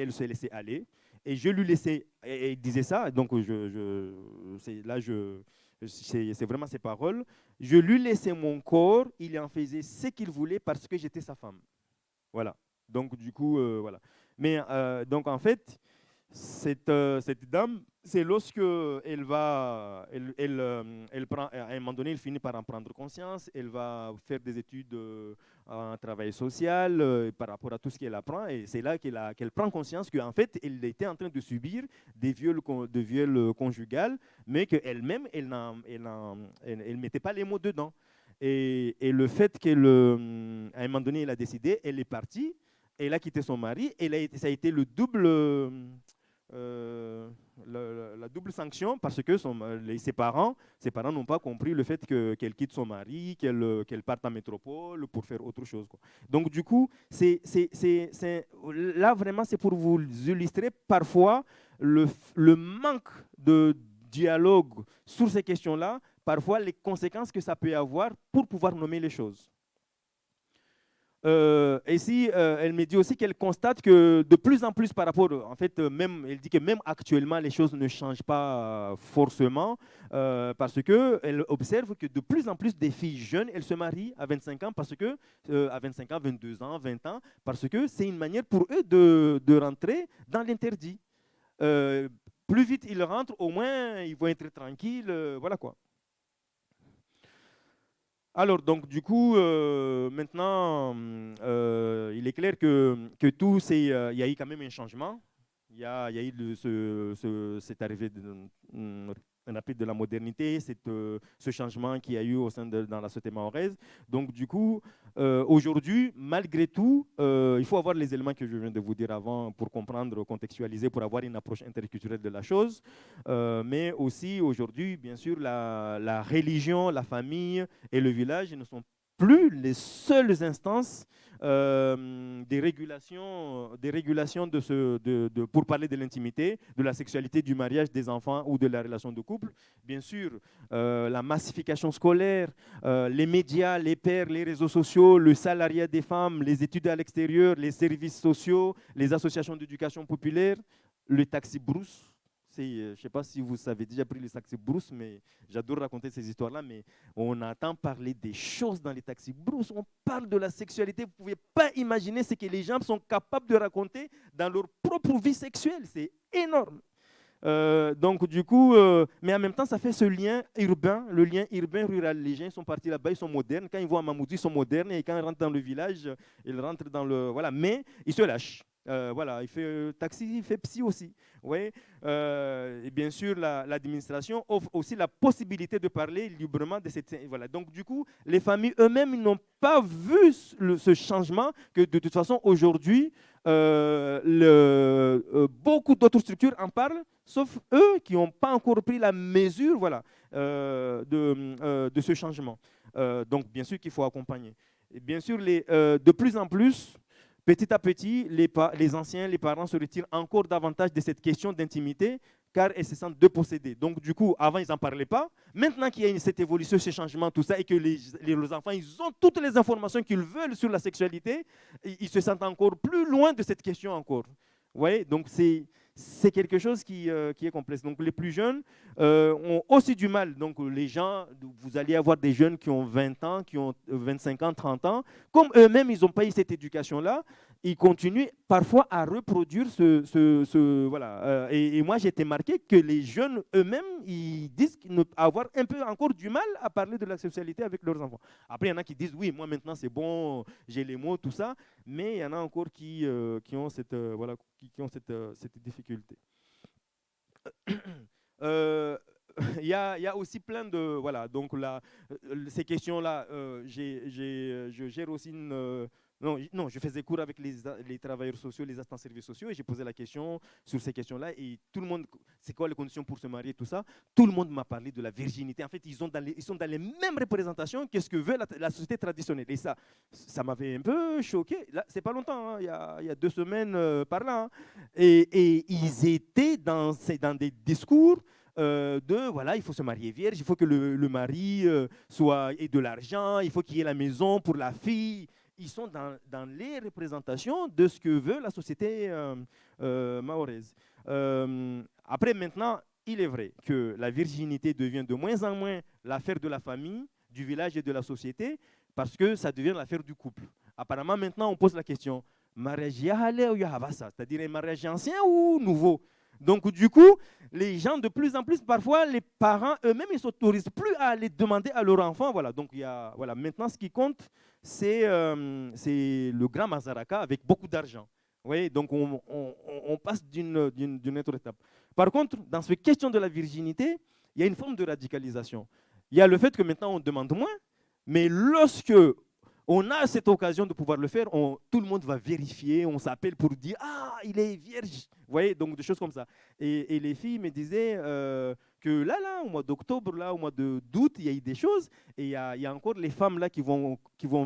aller. Et je lui laissais, et il disait ça, donc c'est vraiment ses paroles. Je lui laissais mon corps, il en faisait ce qu'il voulait parce que j'étais sa femme. Voilà. Donc, du coup, voilà. Mais, donc, en fait, cette dame, c'est lorsque elle prend, à un moment donné, elle finit par en prendre conscience, elle va faire des études en travail social par rapport à tout ce qu'elle apprend, et c'est là qu'elle prend conscience qu'en fait, elle était en train de subir des viols conjugaux, mais qu'elle-même, elle ne mettait pas les mots dedans. Et le fait qu'à un moment donné, elle a décidé, elle est partie, elle a quitté son mari, ça a été le double la double sanction parce que ses parents n'ont pas compris le fait qu'elle quitte son mari, qu'elle parte en métropole pour faire autre chose, quoi. Donc du coup, là vraiment c'est pour vous illustrer parfois le manque de dialogue sur ces questions-là, parfois les conséquences que ça peut avoir pour pouvoir nommer les choses. Et si elle me dit aussi qu'elle constate que de plus en plus par rapport, en fait, elle dit que même actuellement les choses ne changent pas forcément parce que elle observe que de plus en plus des filles jeunes, elles se marient à 25 ans parce que à 25 ans, 22 ans, 20 ans, parce que c'est une manière pour eux de rentrer dans l'interdit. Plus vite ils rentrent, au moins ils vont être tranquilles, voilà quoi. Alors, donc, du coup, maintenant, il est clair que tout, il y a eu quand même un changement. Il y a eu cette arrivée rapide de la modernité, ce changement qu'il y a eu dans la société mahoraise. Donc, du coup, aujourd'hui, malgré tout, il faut avoir les éléments que je viens de vous dire avant pour comprendre, contextualiser, pour avoir une approche interculturelle de la chose. Mais aussi, aujourd'hui, bien sûr, la religion, la famille et le village ne sont plus les seules instances des régulations pour parler de l'intimité, de la sexualité, du mariage, des enfants ou de la relation de couple. Bien sûr, la massification scolaire, les médias, les pairs, les réseaux sociaux, le salariat des femmes, les études à l'extérieur, les services sociaux, les associations d'éducation populaire, le taxi brousse. Je ne sais pas si vous avez déjà pris le taxi brousse, mais j'adore raconter ces histoires-là. Mais on entend parler des choses dans les taxis brousse. On parle de la sexualité. Vous ne pouvez pas imaginer ce que les gens sont capables de raconter dans leur propre vie sexuelle. C'est énorme. Donc du coup, mais en même temps, ça fait ce lien urbain, le lien urbain-rural. Les gens sont partis là-bas, ils sont modernes. Quand ils vont à Mamoudzou, ils sont modernes. Et quand ils rentrent dans le village, ils rentrent dans le... Voilà, mais ils se lâchent. Voilà, il fait taxi, il fait psy aussi. Ouais. Et bien sûr, l'administration offre aussi la possibilité de parler librement de cette... Voilà. Donc, du coup, les familles eux-mêmes n'ont pas vu ce changement que, de toute façon, aujourd'hui, beaucoup d'autres structures en parlent, sauf eux qui n'ont pas encore pris la mesure voilà, de ce changement. Donc, bien sûr qu'il faut accompagner. Et bien sûr, de plus en plus, petit à petit, les anciens, les parents se retirent encore davantage de cette question d'intimité, car ils se sentent dépossédés. Donc, du coup, avant, ils n'en parlaient pas. Maintenant qu'il y a cette évolution, ce changement, tout ça, et que les enfants, ils ont toutes les informations qu'ils veulent sur la sexualité, ils se sentent encore plus loin de cette question encore. Ouais, donc c'est quelque chose qui est complexe. Donc les plus jeunes ont aussi du mal. Donc les gens, vous allez avoir des jeunes qui ont 20 ans, qui ont 25 ans, 30 ans. Comme eux-mêmes, ils n'ont pas eu cette éducation-là, ils continuent parfois à reproduire voilà. Et moi, j'ai été marqué que les jeunes eux-mêmes, ils disent avoir un peu encore du mal à parler de la sexualité avec leurs enfants. Après, il y en a qui disent, oui, moi maintenant c'est bon, j'ai les mots, tout ça. Mais il y en a encore qui ont voilà, qui ont cette difficulté. Il y a aussi plein de... Voilà, donc là, ces questions-là, je gère aussi une... non, je faisais cours avec les travailleurs sociaux, les assistants services sociaux, et j'ai posé la question sur ces questions-là, et tout le monde, c'est quoi les conditions pour se marier, tout ça, tout le monde m'a parlé de la virginité. En fait, ils sont dans les mêmes représentations que ce que veut la société traditionnelle. Et ça m'avait un peu choqué. Là, c'est pas longtemps, hein, il y a 2 semaines par là. Hein, et ils étaient dans des discours voilà, il faut se marier vierge, il faut que le mari ait de l'argent, il faut qu'il y ait la maison pour la fille. Ils sont dans les représentations de ce que veut la société mahoraise. Après, maintenant, il est vrai que la virginité devient de moins en moins l'affaire de la famille, du village et de la société, parce que ça devient l'affaire du couple. Apparemment, maintenant, on pose la question, mariage yahale ou yahabasa, c'est-à-dire un mariage ancien ou nouveau? Donc, du coup, les gens, de plus en plus, parfois, les parents eux-mêmes, ils ne s'autorisent plus à les demander à leur enfant. Voilà. Donc, voilà. Maintenant, ce qui compte, c'est le grand Mazaraka avec beaucoup d'argent. Oui, donc, on passe d'une autre étape. Par contre, dans cette question de la virginité, il y a une forme de radicalisation. Il y a le fait que maintenant, on demande moins, mais lorsque on a cette occasion de pouvoir le faire, tout le monde va vérifier, on s'appelle pour dire « Ah, il est vierge !» Vous voyez, donc des choses comme ça. Et les filles me disaient que là, au mois d'octobre, au mois d'août, il y a eu des choses, et il y a encore les femmes là qui vont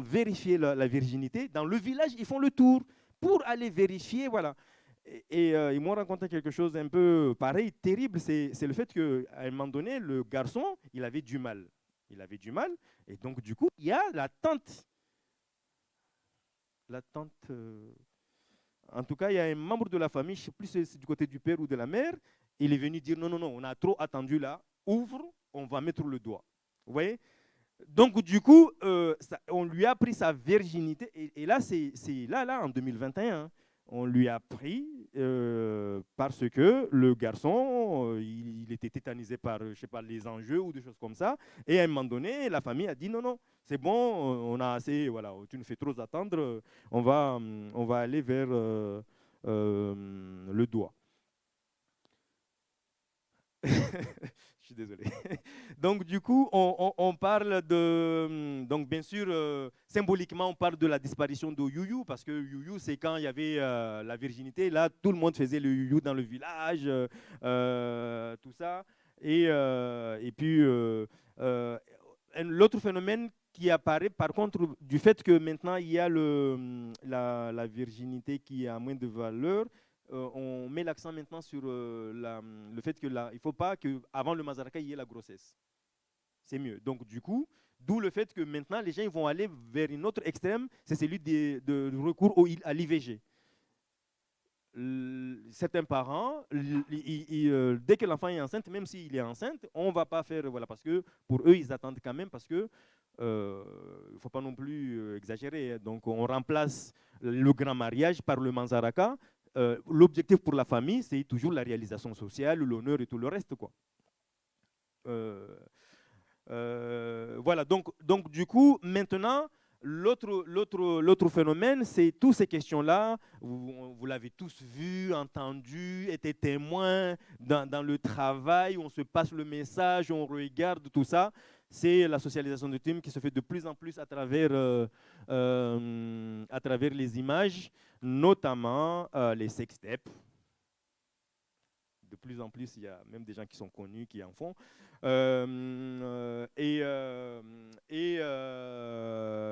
vérifier la virginité. Dans le village, ils font le tour pour aller vérifier, voilà. Et ils m'ont raconté quelque chose un peu pareil, terrible, c'est le fait qu'à un moment donné, le garçon, il avait du mal. Il avait du mal, et donc du coup, il y a la tante. En tout cas, il y a un membre de la famille, je ne sais plus si c'est du côté du père ou de la mère, il est venu dire non, non, non, on a trop attendu là, ouvre, on va mettre le doigt. Vous voyez? Donc, du coup, on lui a pris sa virginité, et là, c'est là, en 2021, hein, on lui a pris parce que le garçon, il était tétanisé par, je sais pas, les enjeux ou des choses comme ça, et à un moment donné, la famille a dit non, non, c'est bon, on a assez, voilà, tu nous fais trop attendre, on va aller vers le doigt. Je suis désolé. Donc, du coup, on parle de... Donc, bien sûr, symboliquement, on parle de la disparition de Youyou, parce que Youyou, c'est quand il y avait la virginité. Là, tout le monde faisait le Youyou dans le village, tout ça. Et puis, l'autre phénomène qui apparaît, par contre, du fait que maintenant il y a la virginité qui a moins de valeur, on met l'accent maintenant sur le fait que il ne faut pas qu'avant le Mazaraka, il y ait la grossesse. C'est mieux. Donc, du coup, d'où le fait que maintenant, les gens ils vont aller vers une autre extrême, c'est celui de recours à l'IVG. Certains parents, dès que l'enfant est enceinte, même s'il est enceinte, on ne va pas faire, voilà, parce que pour eux, ils attendent quand même, parce que il ne faut pas non plus exagérer. Donc, on remplace le grand mariage par le manzaraka. L'objectif pour la famille, c'est toujours la réalisation sociale, l'honneur et tout le reste, quoi. Voilà, donc du coup, maintenant, l'autre phénomène, c'est toutes ces questions-là. Vous l'avez tous vu, entendu, été témoin dans le travail, où on se passe le message, on regarde tout ça. C'est la socialisation de team qui se fait de plus en plus à travers les images, notamment les sextapes. De plus en plus, il y a même des gens qui sont connus qui en font.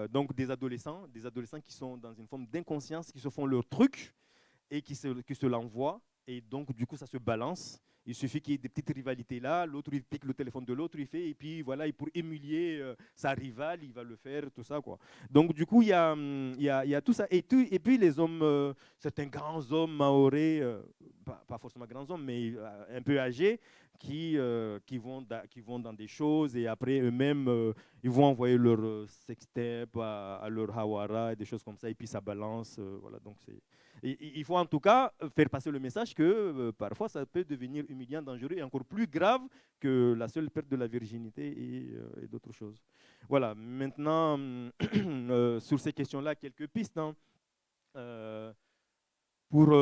Donc des adolescents qui sont dans une forme d'inconscience, qui se font leur truc et qui se l'envoient. Et donc, du coup, ça se balance. Il suffit qu'il y ait des petites rivalités là, l'autre il pique le téléphone de l'autre, il fait, et puis voilà, et pour humilier sa rivale, il va le faire, tout ça, quoi. Donc du coup, il y a tout ça. Et puis les hommes, certains grands hommes mahorais, pas forcément grands hommes, mais un peu âgés, qui vont dans des choses, et après eux-mêmes, ils vont envoyer leur sextape à leur hawara, et des choses comme ça, et puis ça balance. Voilà, donc il faut en tout cas faire passer le message que parfois ça peut devenir humiliant, dangereux et encore plus grave que la seule perte de la virginité et d'autres choses. Voilà, maintenant, sur ces questions-là, quelques pistes. Hein. Pour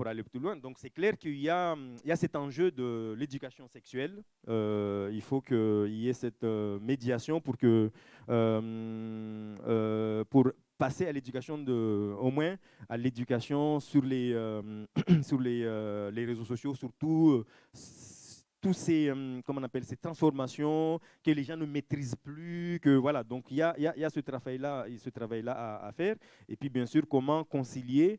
aller plus loin. Donc c'est clair qu'il y a cet enjeu de l'éducation sexuelle. Il faut qu'il y ait cette médiation pour passer à l'éducation au moins à l'éducation sur les sur les réseaux sociaux, surtout tous ces comment on appelle ces transformations que les gens ne maîtrisent plus, que voilà. Donc il y a ce travail-là à faire. Et puis bien sûr comment concilier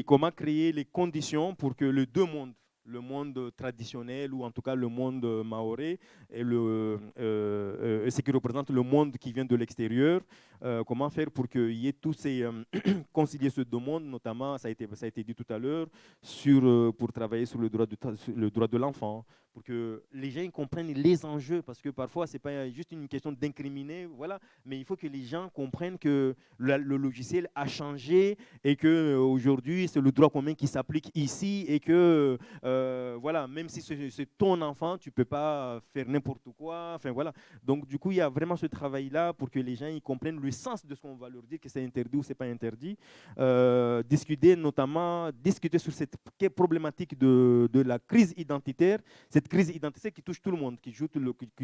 comment créer les conditions pour que les deux mondes, le monde traditionnel ou en tout cas le monde mahorais et ce qui représente le monde qui vient de l'extérieur, comment faire pour qu'il y ait tous ces concilier ces deux mondes, notamment ça a été dit tout à l'heure pour travailler sur le droit de l'enfant, pour que les gens comprennent les enjeux, parce que parfois c'est pas juste une question d'incriminer, voilà, mais il faut que les gens comprennent que le logiciel a changé et que aujourd'hui c'est le droit commun qui s'applique ici et que voilà, même si c'est ton enfant, tu peux pas faire n'importe quoi. Enfin voilà. Donc du coup, il y a vraiment ce travail-là pour que les gens ils comprennent le sens de ce qu'on va leur dire, que c'est interdit ou c'est pas interdit. Discuter sur cette problématique de la crise identitaire, cette crise identitaire qui touche tout le monde, qui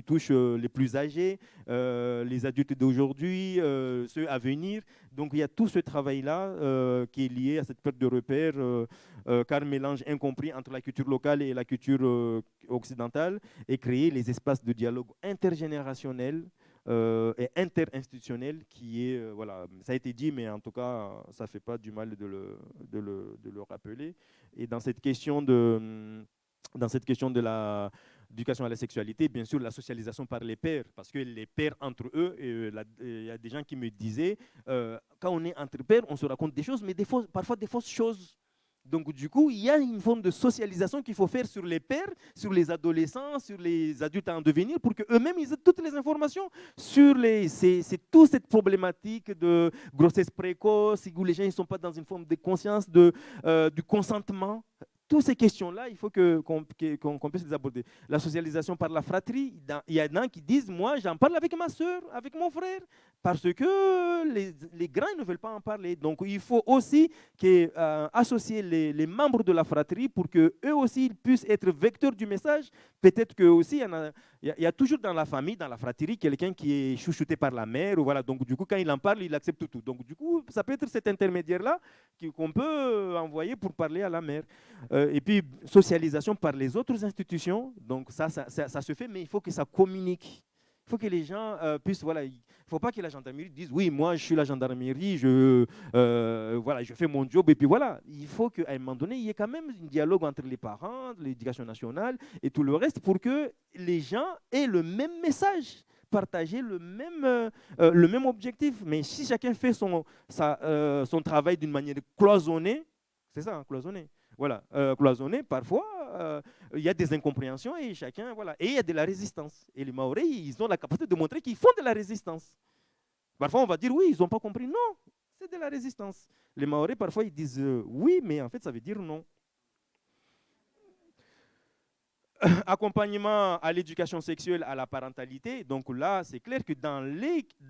touche les plus âgés, les adultes d'aujourd'hui, ceux à venir. Donc il y a tout ce travail-là qui est lié à cette perte de repères, car mélange incompris entre la culture locale et la culture occidentale, et créer les espaces de dialogue intergénérationnel et interinstitutionnel qui est, voilà, ça a été dit, mais en tout cas, ça ne fait pas du mal de le rappeler. Et dans cette question de l'éducation à la sexualité, bien sûr, la socialisation par les pairs, parce que les pairs entre eux, il y a des gens qui me disaient, quand on est entre pairs, on se raconte des choses, mais parfois des fausses choses. Donc, du coup, il y a une forme de socialisation qu'il faut faire sur les pairs, sur les adolescents, sur les adultes en devenir, pour qu'eux-mêmes ils aient toutes les informations sur c'est toute cette problématique de grossesse précoce, où les gens ne sont pas dans une forme de conscience du consentement. Toutes ces questions-là, il faut qu'on puisse les aborder. La socialisation par la fratrie, il y en a qui disent, moi, j'en parle avec ma soeur, avec mon frère, parce que les grands ne veulent pas en parler. Donc, il faut aussi associer les membres de la fratrie pour qu'eux aussi ils puissent être vecteurs du message. Peut-être qu'eux aussi, il il y a toujours dans la famille, dans la fratrie, quelqu'un qui est chouchouté par la mère. Voilà. Donc, du coup, quand il en parle, il accepte tout. Donc, du coup, ça peut être cet intermédiaire-là qu'on peut envoyer pour parler à la mère. Et puis, socialisation par les autres institutions. Donc, ça se fait, mais il faut que ça communique. Il faut que les gens puissent, voilà, il ne faut pas que la gendarmerie dise, oui, moi, je suis la gendarmerie, voilà, je fais mon job, et puis voilà. Il faut qu'à un moment donné, il y ait quand même un dialogue entre les parents, l'éducation nationale et tout le reste pour que les gens aient le même message, partager le même objectif. Mais si chacun fait son travail d'une manière cloisonnée, c'est ça, hein, cloisonné. Voilà, cloisonné, parfois, il y a des incompréhensions et chacun, voilà. Et il y a de la résistance. Et les Mahorais, ils ont la capacité de montrer qu'ils font de la résistance. Parfois, on va dire oui, ils n'ont pas compris. Non, c'est de la résistance. Les Mahorais, parfois, ils disent oui, mais en fait, ça veut dire non. Accompagnement à l'éducation sexuelle, à la parentalité. Donc là, c'est clair que dans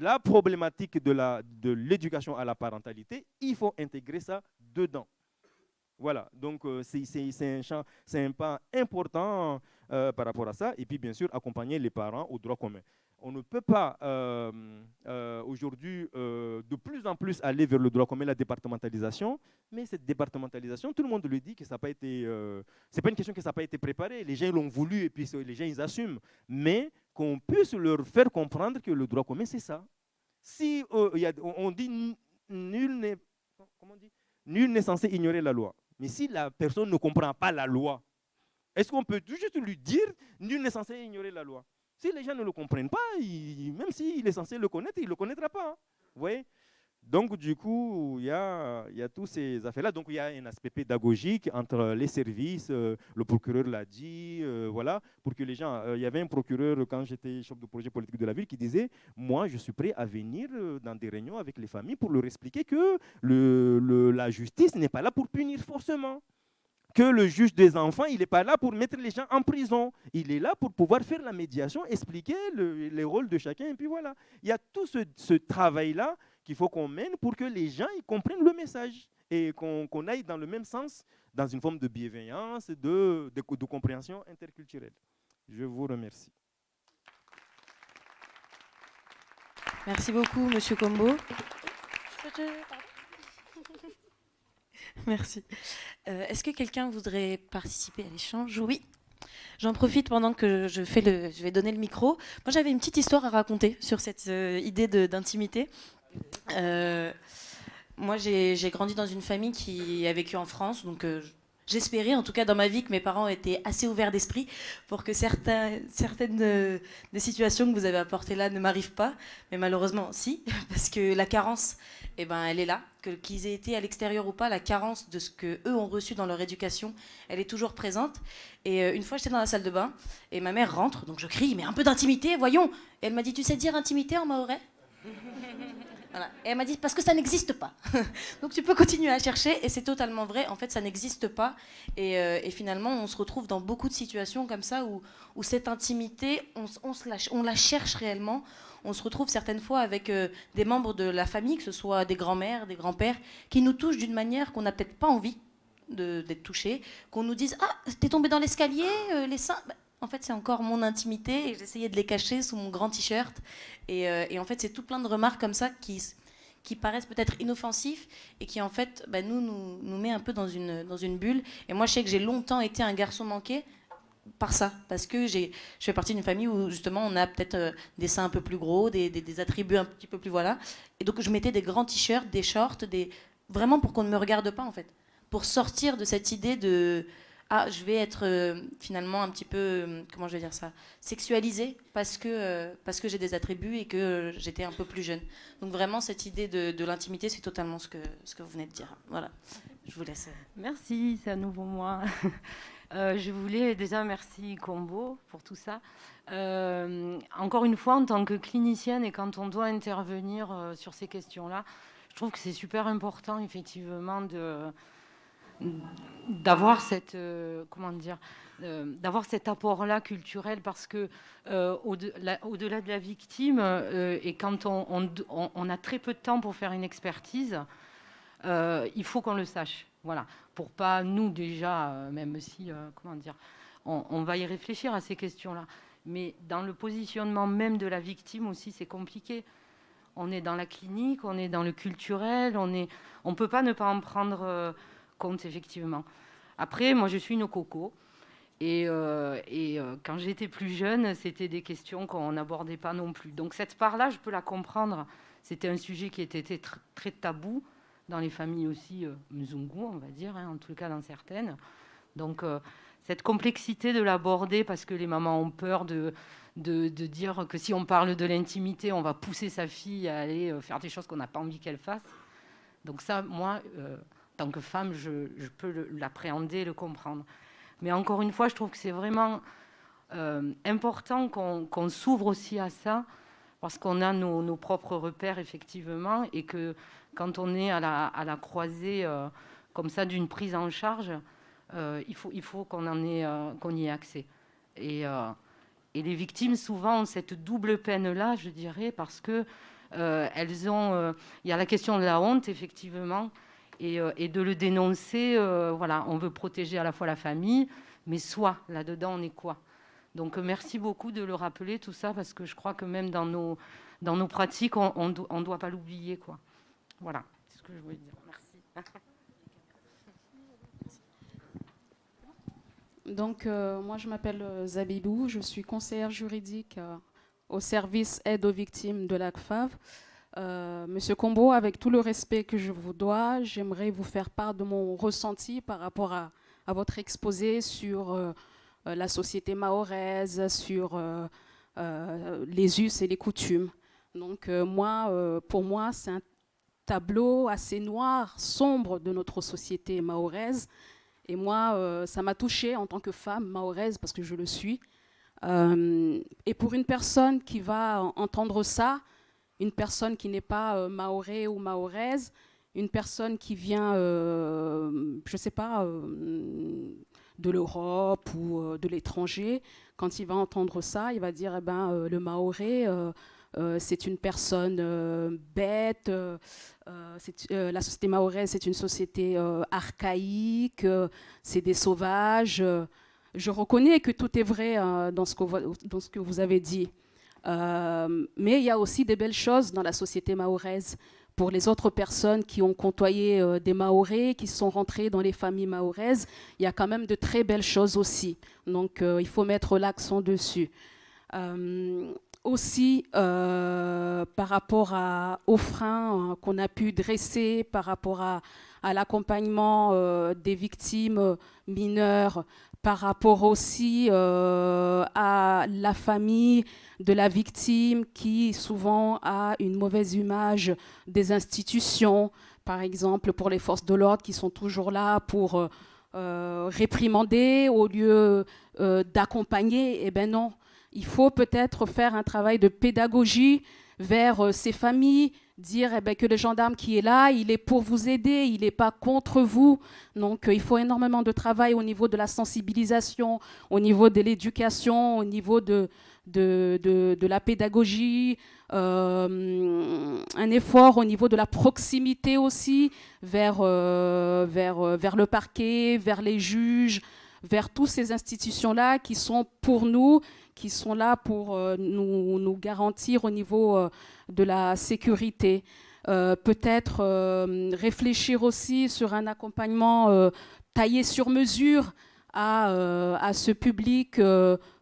la problématique de l'éducation à la parentalité, il faut intégrer ça dedans. Voilà, donc c'est un pas important par rapport à ça. Et puis, bien sûr, accompagner les parents au droit commun. On ne peut pas aujourd'hui de plus en plus aller vers le droit commun, la départementalisation. Mais cette départementalisation, tout le monde le dit que ça n'a pas été. C'est pas une question que ça n'a pas été préparé. Les gens l'ont voulu et puis les gens ils assument. Mais qu'on puisse leur faire comprendre que le droit commun c'est ça. Si on dit nul n'est, comment on dit, nul n'est censé ignorer la loi. Mais si la personne ne comprend pas la loi, est-ce qu'on peut juste lui dire nul n'est censé ignorer la loi? Si les gens ne le comprennent pas, même s'il est censé le connaître, il ne le connaîtra pas. Hein. Vous voyez? Donc, du coup, il y a toutes ces affaires-là. Donc, il y a un aspect pédagogique entre les services, le procureur l'a dit, voilà, pour que les gens... Il y avait un procureur, quand j'étais chef de projet politique de la ville, qui disait, moi, je suis prêt à venir dans des réunions avec les familles pour leur expliquer que la justice n'est pas là pour punir forcément. Que le juge des enfants, il n'est pas là pour mettre les gens en prison. Il est là pour pouvoir faire la médiation, expliquer les rôles de chacun, et puis voilà. Il y a tout ce travail-là qu'il faut qu'on mène pour que les gens ils comprennent le message et qu'on aille dans le même sens, dans une forme de bienveillance, de compréhension interculturelle. Je vous remercie. Merci beaucoup, Monsieur Combo. Merci. Est-ce que quelqu'un voudrait participer à l'échange? Oui. J'en profite pendant que je vais donner le micro. Moi, j'avais une petite histoire à raconter sur cette idée d'intimité. Moi, j'ai grandi dans une famille qui a vécu en France, donc j'espérais, en tout cas dans ma vie, que mes parents étaient assez ouverts d'esprit pour que certaines des situations que vous avez apportées là ne m'arrivent pas. Mais malheureusement, si, parce que la carence, eh ben, elle est là. Qu'ils aient été à l'extérieur ou pas, la carence de ce qu'eux ont reçu dans leur éducation, elle est toujours présente. Et une fois, j'étais dans la salle de bain, et ma mère rentre, donc je crie, mais un peu d'intimité, voyons. Et elle m'a dit, tu sais dire intimité en mahorais? Voilà. Et elle m'a dit, parce que ça n'existe pas. Donc tu peux continuer à chercher, et c'est totalement vrai, en fait ça n'existe pas. Et finalement on se retrouve dans beaucoup de situations comme ça, où cette intimité, on la cherche réellement. On se retrouve certaines fois avec des membres de la famille, que ce soit des grands-mères, des grands-pères, qui nous touchent d'une manière qu'on n'a peut-être pas envie d'être touché, qu'on nous dise, ah, t'es tombé dans l'escalier, les seins... En fait, c'est encore mon intimité et j'essayais de les cacher sous mon grand t-shirt. Et en fait, c'est tout plein de remarques comme ça qui paraissent peut-être inoffensifs et qui, en fait, nous met un peu dans une bulle. Et moi, je sais que j'ai longtemps été un garçon manqué par ça. Parce que je fais partie d'une famille où, justement, on a peut-être des seins un peu plus gros, des attributs un petit peu plus... Voilà. Et donc, je mettais des grands t-shirts, des shorts, vraiment pour qu'on ne me regarde pas, en fait. Pour sortir de cette idée de... Ah, je vais être finalement un petit peu, comment je vais dire ça, sexualisée parce que j'ai des attributs et que j'étais un peu plus jeune. Donc vraiment, cette idée de l'intimité, c'est totalement ce que vous venez de dire. Voilà, je vous laisse. Merci, c'est à nouveau moi. Je voulais déjà merci Combo pour tout ça. Encore une fois, en tant que clinicienne et quand on doit intervenir sur ces questions-là, je trouve que c'est super important effectivement d'avoir d'avoir cet apport-là culturel parce que au-delà de la victime et quand on a très peu de temps pour faire une expertise, il faut qu'on le sache. Voilà, pour pas nous déjà, même si, comment dire, on va y réfléchir à ces questions-là. Mais dans le positionnement même de la victime aussi, c'est compliqué. On est dans la clinique, on est dans le culturel, on peut pas ne pas en prendre compte, effectivement. Après, moi, je suis une coco. Et quand j'étais plus jeune, c'était des questions qu'on n'abordait pas non plus. Donc cette part-là, je peux la comprendre. C'était un sujet qui était très tabou dans les familles aussi mzungu, on va dire, hein, en tout cas dans certaines. Donc cette complexité de l'aborder, parce que les mamans ont peur de dire que si on parle de l'intimité, on va pousser sa fille à aller faire des choses qu'on n'a pas envie qu'elle fasse. Donc ça, moi, en tant que femme, je peux l'appréhender, le comprendre. Mais encore une fois, je trouve que c'est vraiment important qu'on s'ouvre aussi à ça, parce qu'on a nos propres repères, effectivement, et que quand on est à la croisée comme ça d'une prise en charge, il faut qu'on y ait accès. Et les victimes, souvent, ont cette double peine-là, je dirais, parce que elles ont... Il y a la question de la honte, effectivement, et de le dénoncer. Voilà, on veut protéger à la fois la famille, mais soi, là-dedans, on est quoi? Donc, merci beaucoup de le rappeler, tout ça, parce que je crois que même dans nos pratiques, on ne doit pas l'oublier, quoi. Voilà, c'est ce que je voulais dire. Merci. Donc, moi, je m'appelle Zabibou, je suis conseillère juridique au service aide aux victimes de la CFAV. Monsieur Combo, avec tout le respect que je vous dois, j'aimerais vous faire part de mon ressenti par rapport à votre exposé sur la société mahoraise, sur les us et les coutumes. Donc, pour moi, c'est un tableau assez noir, sombre de notre société mahoraise. Et moi, ça m'a touchée en tant que femme mahoraise, parce que je le suis. Et pour une personne qui va entendre ça, une personne qui n'est pas mahorais ou mahoraise, une personne qui vient, je ne sais pas, de l'Europe ou de l'étranger, quand il va entendre ça, il va dire, le mahorais, c'est une personne bête, la société mahoraise, c'est une société archaïque, c'est des sauvages. Je reconnais que tout est vrai dans ce que vous avez dit. Mais il y a aussi des belles choses dans la société mahoraise. Pour les autres personnes qui ont côtoyé des Mahorais, qui sont rentrées dans les familles mahoraises, il y a quand même de très belles choses aussi. Donc, il faut mettre l'accent dessus. Aussi, par rapport aux freins qu'on a pu dresser, par rapport à l'accompagnement des victimes mineures, par rapport aussi à la famille de la victime qui souvent a une mauvaise image des institutions, par exemple pour les forces de l'ordre qui sont toujours là pour réprimander au lieu d'accompagner. Eh bien non, il faut peut-être faire un travail de pédagogie vers ces familles, dire que le gendarme qui est là, il est pour vous aider, il n'est pas contre vous. Donc il faut énormément de travail au niveau de la sensibilisation, au niveau de l'éducation, au niveau de la pédagogie, un effort au niveau de la proximité aussi vers le parquet, vers les juges, vers toutes ces institutions-là qui sont pour nous, qui sont là pour nous garantir au niveau de la sécurité. Peut-être réfléchir aussi sur un accompagnement taillé sur mesure à ce public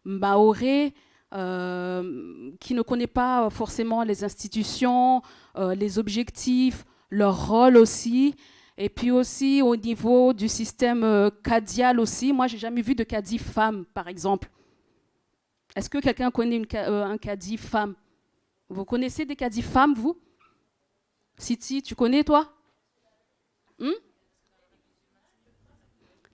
mahorais qui ne connaît pas forcément les institutions, les objectifs, leur rôle aussi. Et puis aussi au niveau du système cadial aussi. Moi, j'ai jamais vu de cadi femme, par exemple. Est-ce que quelqu'un connaît un cadi femme? Vous connaissez des cadis femmes, vous? Siti, tu connais, toi?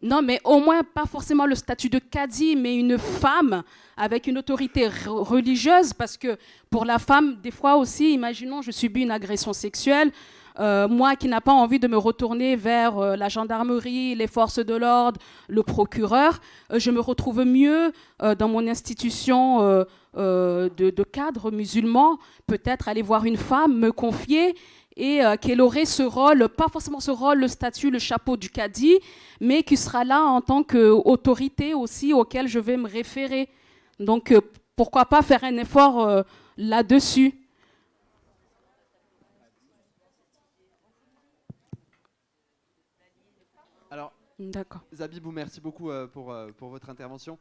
Non, mais au moins, pas forcément le statut de cadi, mais une femme avec une autorité religieuse, parce que pour la femme, des fois aussi, imaginons, je subis une agression sexuelle, moi qui n'ai pas envie de me retourner vers la gendarmerie, les forces de l'ordre, le procureur, je me retrouve mieux dans mon institution de cadre musulman, peut-être aller voir une femme, me confier et qu'elle aurait ce rôle, pas forcément ce rôle, le statut, le chapeau du cadi, mais qui sera là en tant qu'autorité aussi auquel je vais me référer. Donc, pourquoi pas faire un effort là-dessus. Alors, d'accord. Zabibou, merci beaucoup pour votre intervention.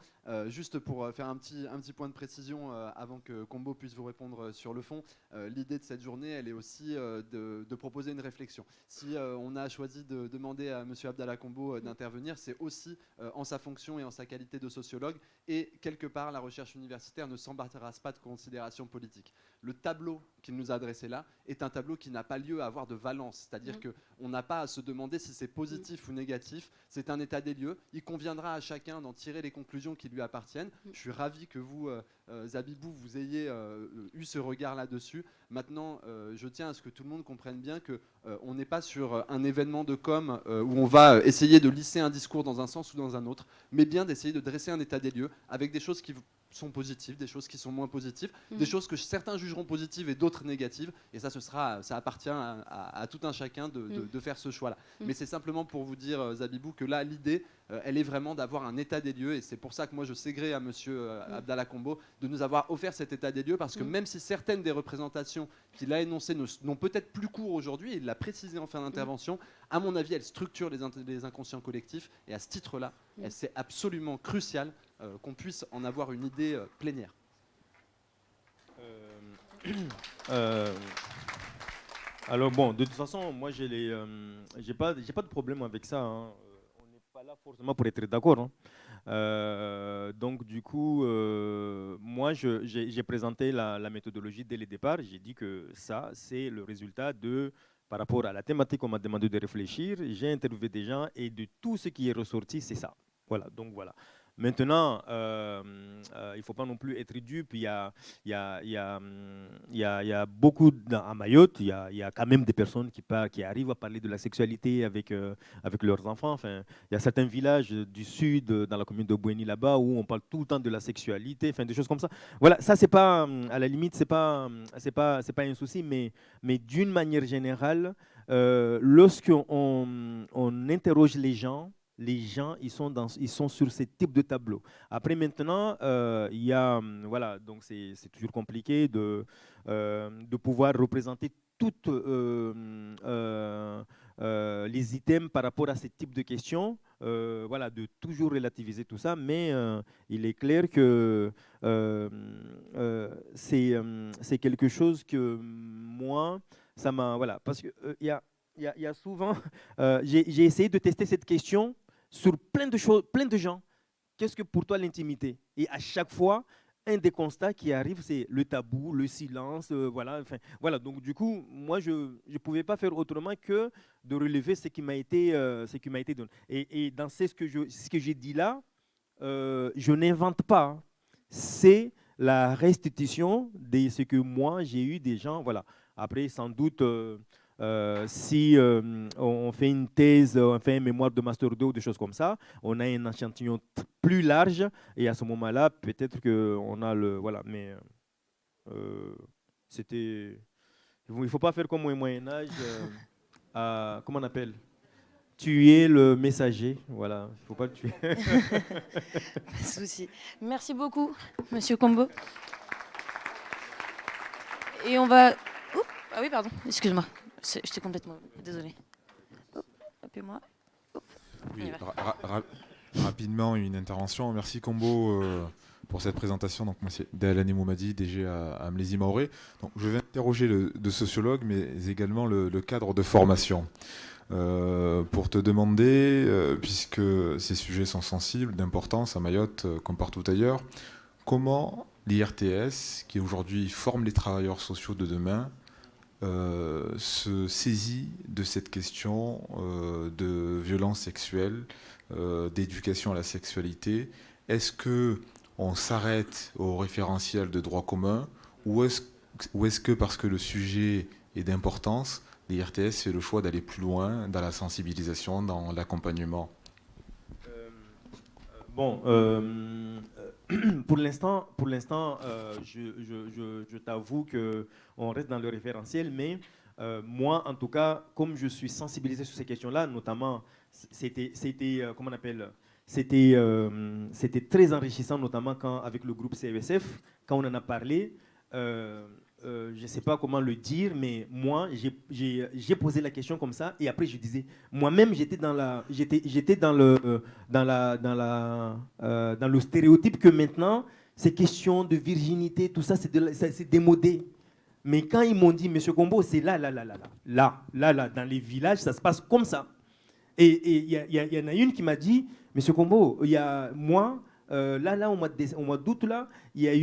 Juste pour faire un petit point de précision avant que Combo puisse vous répondre sur le fond, l'idée de cette journée, elle est aussi de proposer une réflexion. Si on a choisi de demander à M. Abdallah Combo d'intervenir, c'est aussi en sa fonction et en sa qualité de sociologue. Et quelque part, la recherche universitaire ne s'embarrasse pas de considérations politiques. Le tableau qu'il nous a dressé là est un tableau qui n'a pas lieu à avoir de valence. C'est-à-dire qu'on n'a pas à se demander si c'est positif ou négatif. C'est un état des lieux. Il conviendra à chacun d'en tirer les conclusions qui lui appartiennent. Je suis ravi que vous, Zabibou, vous ayez eu ce regard là-dessus. Maintenant, je tiens à ce que tout le monde comprenne bien qu'on n'est pas sur un événement de com où on va essayer de lisser un discours dans un sens ou dans un autre, mais bien d'essayer de dresser un état des lieux avec des choses qui sont positives, des choses qui sont moins positives, des choses que certains jugeront positives et d'autres négatives. Et ça, ça appartient à tout un chacun de faire ce choix-là. Mais c'est simplement pour vous dire, Zabibou, que là, l'idée, elle est vraiment d'avoir un état des lieux. Et c'est pour ça que moi, je sais gré à M. Abdallah Combo de nous avoir offert cet état des lieux, parce que même si certaines des représentations qu'il a énoncées n'ont peut-être plus cours aujourd'hui, et il l'a précisé en fin d'intervention, à mon avis, elle structure les inconscients collectifs. Et à ce titre-là, c'est absolument crucial qu'on puisse en avoir une idée plénière. Alors bon, de toute façon, moi j'ai pas de problème avec ça. Hein. On n'est pas là forcément pour être d'accord. Hein. Donc du coup, moi j'ai présenté la méthodologie dès le départ. J'ai dit que ça, c'est le résultat par rapport à la thématique qu'on m'a demandé de réfléchir. J'ai interviewé des gens et de tout ce qui est ressorti, c'est ça. Voilà, donc voilà. Maintenant, il ne faut pas non plus être dupe. Il y a beaucoup, à Mayotte, il y a quand même des personnes qui arrivent à parler de la sexualité avec leurs enfants. Enfin, il y a certains villages du sud, dans la commune de Bouéni, là-bas, où on parle tout le temps de la sexualité, enfin, des choses comme ça. Voilà, ça, c'est pas, à la limite, c'est pas un souci, mais d'une manière générale, lorsqu'on interroge les gens, ils sont sur ce type de tableau. Après, maintenant, il y a, voilà, donc c'est toujours compliqué de pouvoir représenter toutes les items par rapport à ce type de questions. Voilà, de toujours relativiser tout ça, mais il est clair que c'est quelque chose que moi, ça m'a, voilà, parce que il y a souvent, j'ai essayé de tester cette question sur plein de choses, plein de gens. Qu'est-ce que pour toi l'intimité? Et à chaque fois, un des constats qui arrive, c'est le tabou, le silence, voilà. Enfin, voilà. Donc du coup, moi, je ne pouvais pas faire autrement que de relever ce qui m'a été donné. Et dans ce que j'ai dit là, je n'invente pas. Hein. C'est la restitution de ce que moi j'ai eu des gens. Voilà. Après, sans doute. Si on fait une thèse, on fait un mémoire de master 2 ou des choses comme ça, on a un échantillon plus large et à ce moment-là, peut-être qu'on a le... Voilà, mais c'était... Il ne faut pas faire comme au Moyen-Âge, comment on appelle? Tuer le messager, voilà, il ne faut pas le tuer. Pas de souci. Merci beaucoup, Monsieur Combo. Et on va... Oups, ah oui, pardon, excuse-moi. J'étais complètement... Désolée. Appelez-moi. Oui, rapidement, une intervention. Merci Combo pour cette présentation. Donc, moi, c'est Dealane Moumadi, DG à Amlési Maoré. Donc, je vais interroger le sociologue, mais également le cadre de formation. Pour te demander, puisque ces sujets sont sensibles, d'importance à Mayotte comme partout ailleurs, comment l'IRTS, qui aujourd'hui forme les travailleurs sociaux de demain, se saisit de cette question de violence sexuelle, d'éducation à la sexualité. Est-ce qu'on s'arrête au référentiel de droit commun ou est-ce que parce que le sujet est d'importance, l'IRTS fait le choix d'aller plus loin dans la sensibilisation, dans l'accompagnement? Bon, pour l'instant, je t'avoue qu'on reste dans le référentiel, mais Moi, en tout cas, comme je suis sensibilisé sur ces questions-là, notamment, comment on appelle, c'était très enrichissant, notamment avec le groupe CESF, quand on en a parlé. Je ne sais pas comment le dire, mais moi, j'ai posé la question comme ça, et après je disais, moi-même, j'étais dans le stéréotype que maintenant, ces questions de virginité, tout ça, c'est démodé. Mais quand ils m'ont dit, Monsieur Combo, c'est là, dans les villages, ça se passe comme ça. Et il y en a une qui m'a dit, Monsieur Combo, moi, au mois d'août, là, il y a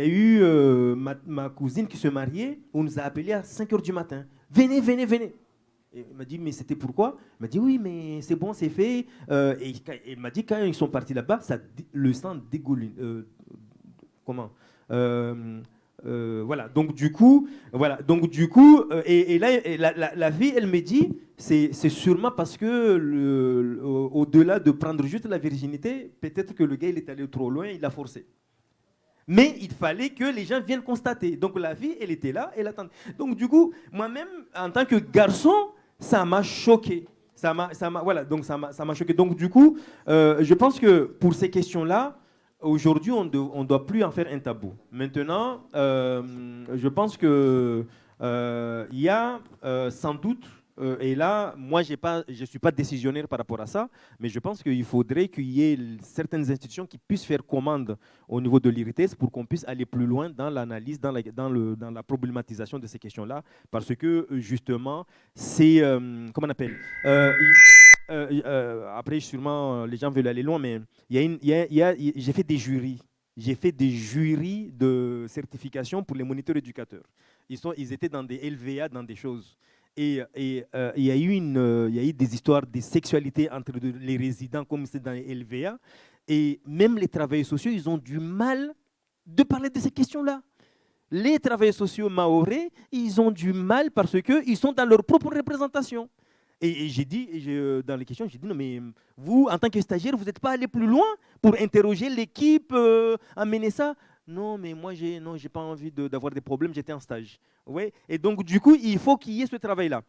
eu ma cousine qui se mariait, on nous a appelés à 5h du matin. Venez. Et il m'a dit, mais c'était pourquoi? Il m'a dit, oui, mais c'est bon, c'est fait. Et il m'a dit, quand ils sont partis là-bas, le sang dégouline. Comment voilà. Donc du coup, et là, la fille, elle me dit, c'est sûrement parce que au-delà de prendre juste la virginité, peut-être que le gars il est allé trop loin, il a forcé. Mais il fallait que les gens viennent constater. Donc la fille, elle était là, elle attendait. Donc du coup, moi-même, en tant que garçon, ça m'a choqué. Voilà, donc ça m'a choqué. Donc du coup, je pense que pour ces questions-là, aujourd'hui, on ne doit plus en faire un tabou. Maintenant, je pense qu'il y a sans doute, et là, moi, je ne suis pas décisionnaire par rapport à ça, mais je pense qu'il faudrait qu'il y ait certaines institutions qui puissent faire commande au niveau de l'IRITES pour qu'on puisse aller plus loin dans l'analyse, dans la problématisation de ces questions-là, parce que justement, c'est, comment on appelle après, sûrement, les gens veulent aller loin, mais j'ai fait des jurys. J'ai fait des jurys de certification pour les moniteurs éducateurs. Ils étaient dans des LVA, dans des choses. Et il y a eu des histoires de sexualité entre les résidents, comme c'est dans les LVA. Et même les travailleurs sociaux, ils ont du mal de parler de ces questions-là. Les travailleurs sociaux mahorais, ils ont du mal parce qu'ils sont dans leur propre représentation. Et j'ai dit, dans les questions, j'ai dit, non, mais vous, en tant que stagiaire, vous n'êtes pas allé plus loin pour interroger l'équipe, amener ça? Non, mais moi, j'ai pas envie d'avoir des problèmes, j'étais en stage. Ouais. Et donc, du coup, il faut qu'il y ait ce travail-là.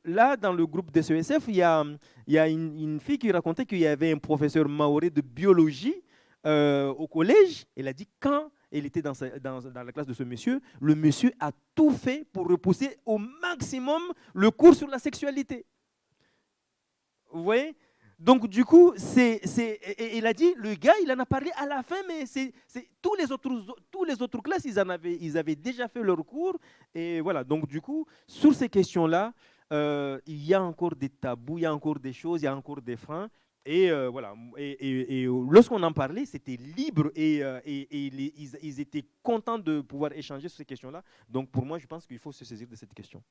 Là, dans le groupe des CESF, il y a une fille qui racontait qu'il y avait un professeur maoré de biologie au collège. Elle a dit, quand elle était dans la classe de ce monsieur, le monsieur a tout fait pour repousser au maximum le cours sur la sexualité. Vous voyez? Donc, du coup, il a dit, le gars, il en a parlé à la fin, mais tous les autres classes, ils avaient déjà fait leur cours. Et voilà, donc du coup, sur ces questions-là, il y a encore des tabous, il y a encore des choses, il y a encore des freins. Et voilà. Et lorsqu'on en parlait, c'était libre et ils étaient contents de pouvoir échanger sur ces questions-là. Donc, pour moi, je pense qu'il faut se saisir de cette question.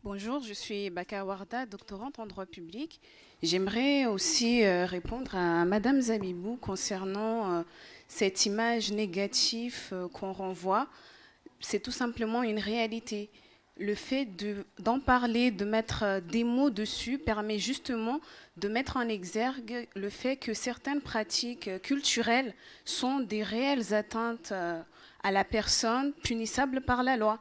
Bonjour, je suis Baka Warda, doctorante en droit public. J'aimerais aussi répondre à Madame Zabibou concernant cette image négative qu'on renvoie. C'est tout simplement une réalité. Le fait d'en parler, de mettre des mots dessus, permet justement de mettre en exergue le fait que certaines pratiques culturelles sont des réelles atteintes à la personne, punissables par la loi.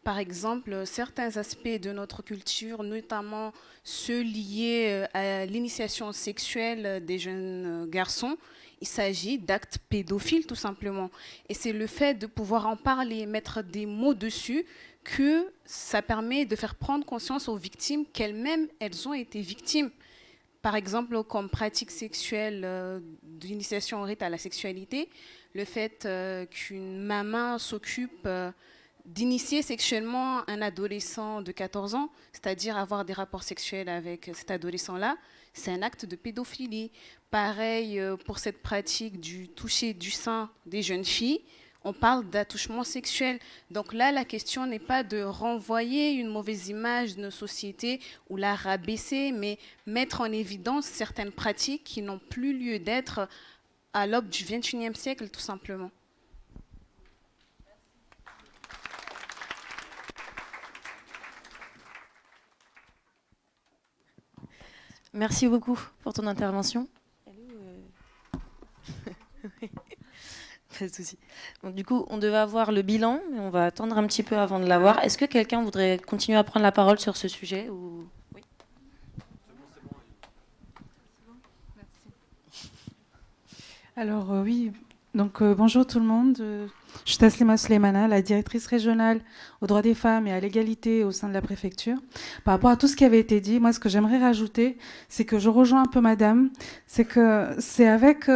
Par exemple, certains aspects de notre culture, notamment ceux liés à l'initiation sexuelle des jeunes garçons, il s'agit d'actes pédophiles tout simplement. Et c'est le fait de pouvoir en parler, mettre des mots dessus, que ça permet de faire prendre conscience aux victimes qu'elles-mêmes, elles ont été victimes. Par exemple, comme pratique sexuelle d'initiation au rite à la sexualité, le fait qu'une maman s'occupe d'initier sexuellement un adolescent de 14 ans, c'est-à-dire avoir des rapports sexuels avec cet adolescent-là, c'est un acte de pédophilie. Pareil pour cette pratique du toucher du sein des jeunes filles, on parle d'attouchement sexuel. Donc là, la question n'est pas de renvoyer une mauvaise image de nos sociétés ou la rabaisser, mais mettre en évidence certaines pratiques qui n'ont plus lieu d'être à l'aube du XXIe siècle, tout simplement. Merci beaucoup pour ton intervention. Pas de souci. Donc, du coup, on devait avoir le bilan, mais on va attendre un petit peu avant de l'avoir. Est-ce que quelqu'un voudrait continuer à prendre la parole sur ce sujet ou... Oui. Alors oui, donc bonjour tout le monde. Je suis Taslima Suleimana, la directrice régionale aux droits des femmes et à l'égalité au sein de la préfecture. Par rapport à tout ce qui avait été dit, moi ce que j'aimerais rajouter, c'est que je rejoins un peu madame, c'est que c'est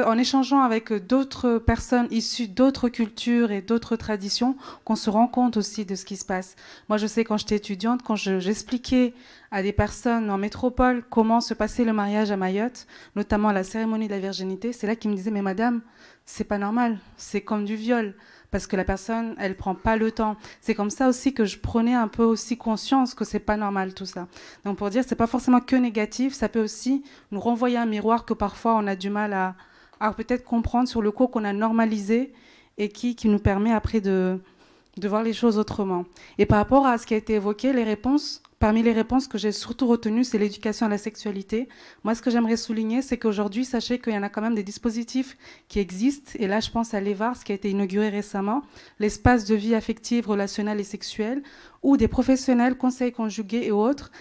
en échangeant avec d'autres personnes issues d'autres cultures et d'autres traditions qu'on se rend compte aussi de ce qui se passe. Moi je sais quand j'étais étudiante, quand j'expliquais à des personnes en métropole comment se passait le mariage à Mayotte, notamment la cérémonie de la virginité, c'est là qu'ils me disaient, mais madame, c'est pas normal, c'est comme du viol, parce que la personne, elle prend pas le temps. C'est comme ça aussi que je prenais un peu aussi conscience que c'est pas normal tout ça. Donc pour dire, c'est pas forcément que négatif, ça peut aussi nous renvoyer un miroir que parfois on a du mal à peut-être comprendre sur le coup qu'on a normalisé et qui nous permet après de voir les choses autrement. Et par rapport à ce qui a été évoqué, les réponses, parmi les réponses que j'ai surtout retenues, c'est l'éducation à la sexualité. Moi, ce que j'aimerais souligner, c'est qu'aujourd'hui, sachez qu'il y en a quand même des dispositifs qui existent. Et là, je pense à l'EVARS, qui a été inauguré récemment, l'espace de vie affective, relationnelle et sexuelle, où des professionnels, conseils conjugués et autres,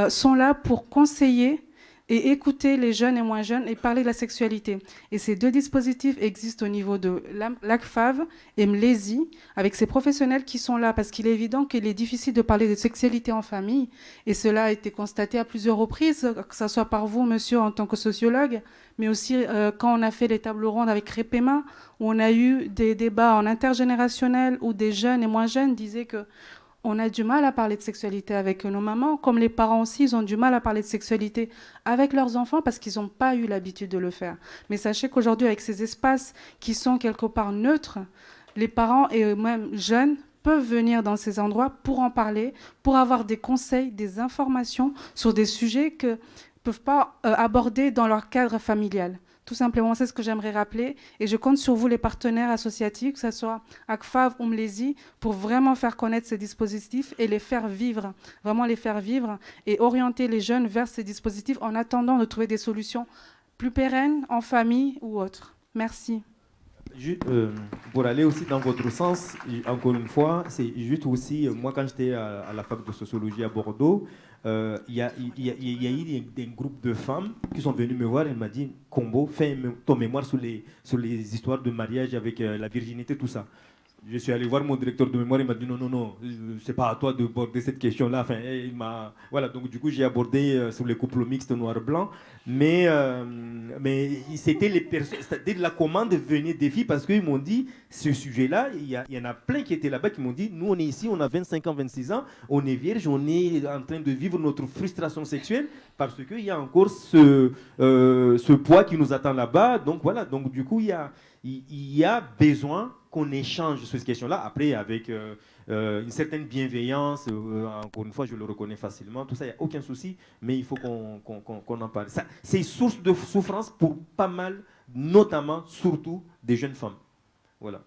sont là pour conseiller et écouter les jeunes et moins jeunes et parler de la sexualité. Et ces deux dispositifs existent au niveau de l'ACFAV et Mlési, avec ces professionnels qui sont là, parce qu'il est évident qu'il est difficile de parler de sexualité en famille, et cela a été constaté à plusieurs reprises, que ce soit par vous, monsieur, en tant que sociologue, mais aussi quand on a fait les tables rondes avec Repema, où on a eu des débats en intergénérationnel, où des jeunes et moins jeunes disaient que on a du mal à parler de sexualité avec nos mamans, comme les parents aussi, ils ont du mal à parler de sexualité avec leurs enfants parce qu'ils n'ont pas eu l'habitude de le faire. Mais sachez qu'aujourd'hui, avec ces espaces qui sont quelque part neutres, les parents et eux-mêmes jeunes peuvent venir dans ces endroits pour en parler, pour avoir des conseils, des informations sur des sujets qu'ils ne peuvent pas aborder dans leur cadre familial. Tout simplement, c'est ce que j'aimerais rappeler. Et je compte sur vous, les partenaires associatifs, que ce soit ACFAV ou Mlési, pour vraiment faire connaître ces dispositifs et les faire vivre, vraiment les faire vivre et orienter les jeunes vers ces dispositifs en attendant de trouver des solutions plus pérennes, en famille ou autres. Merci. Pour aller aussi dans votre sens, encore une fois, c'est juste aussi, moi quand j'étais à la fac de sociologie à Bordeaux, il y a eu des groupes de femmes qui sont venues me voir et m'ont dit, Combo, fais ton mémoire sur les histoires de mariage avec la virginité, tout ça. Je suis allé voir mon directeur de mémoire, il m'a dit non, c'est pas à toi de aborder cette question-là. Enfin, voilà, donc du coup j'ai abordé sur les couples mixtes noir-blanc, mais c'était les personnes, c'est-à-dire la commande venait des filles parce qu'ils m'ont dit ce sujet-là, il y en a plein qui étaient là-bas qui m'ont dit nous on est ici, on a 25 ans, 26 ans, on est vierge, on est en train de vivre notre frustration sexuelle parce qu'il y a encore ce poids qui nous attend là-bas. Donc voilà, donc du coup il y a besoin qu'on échange sur ces questions-là, après avec une certaine bienveillance, encore une fois je le reconnais facilement, tout ça, il n'y a aucun souci, mais il faut qu'on en parle. C'est source de souffrance pour pas mal, notamment, surtout, des jeunes femmes. Voilà.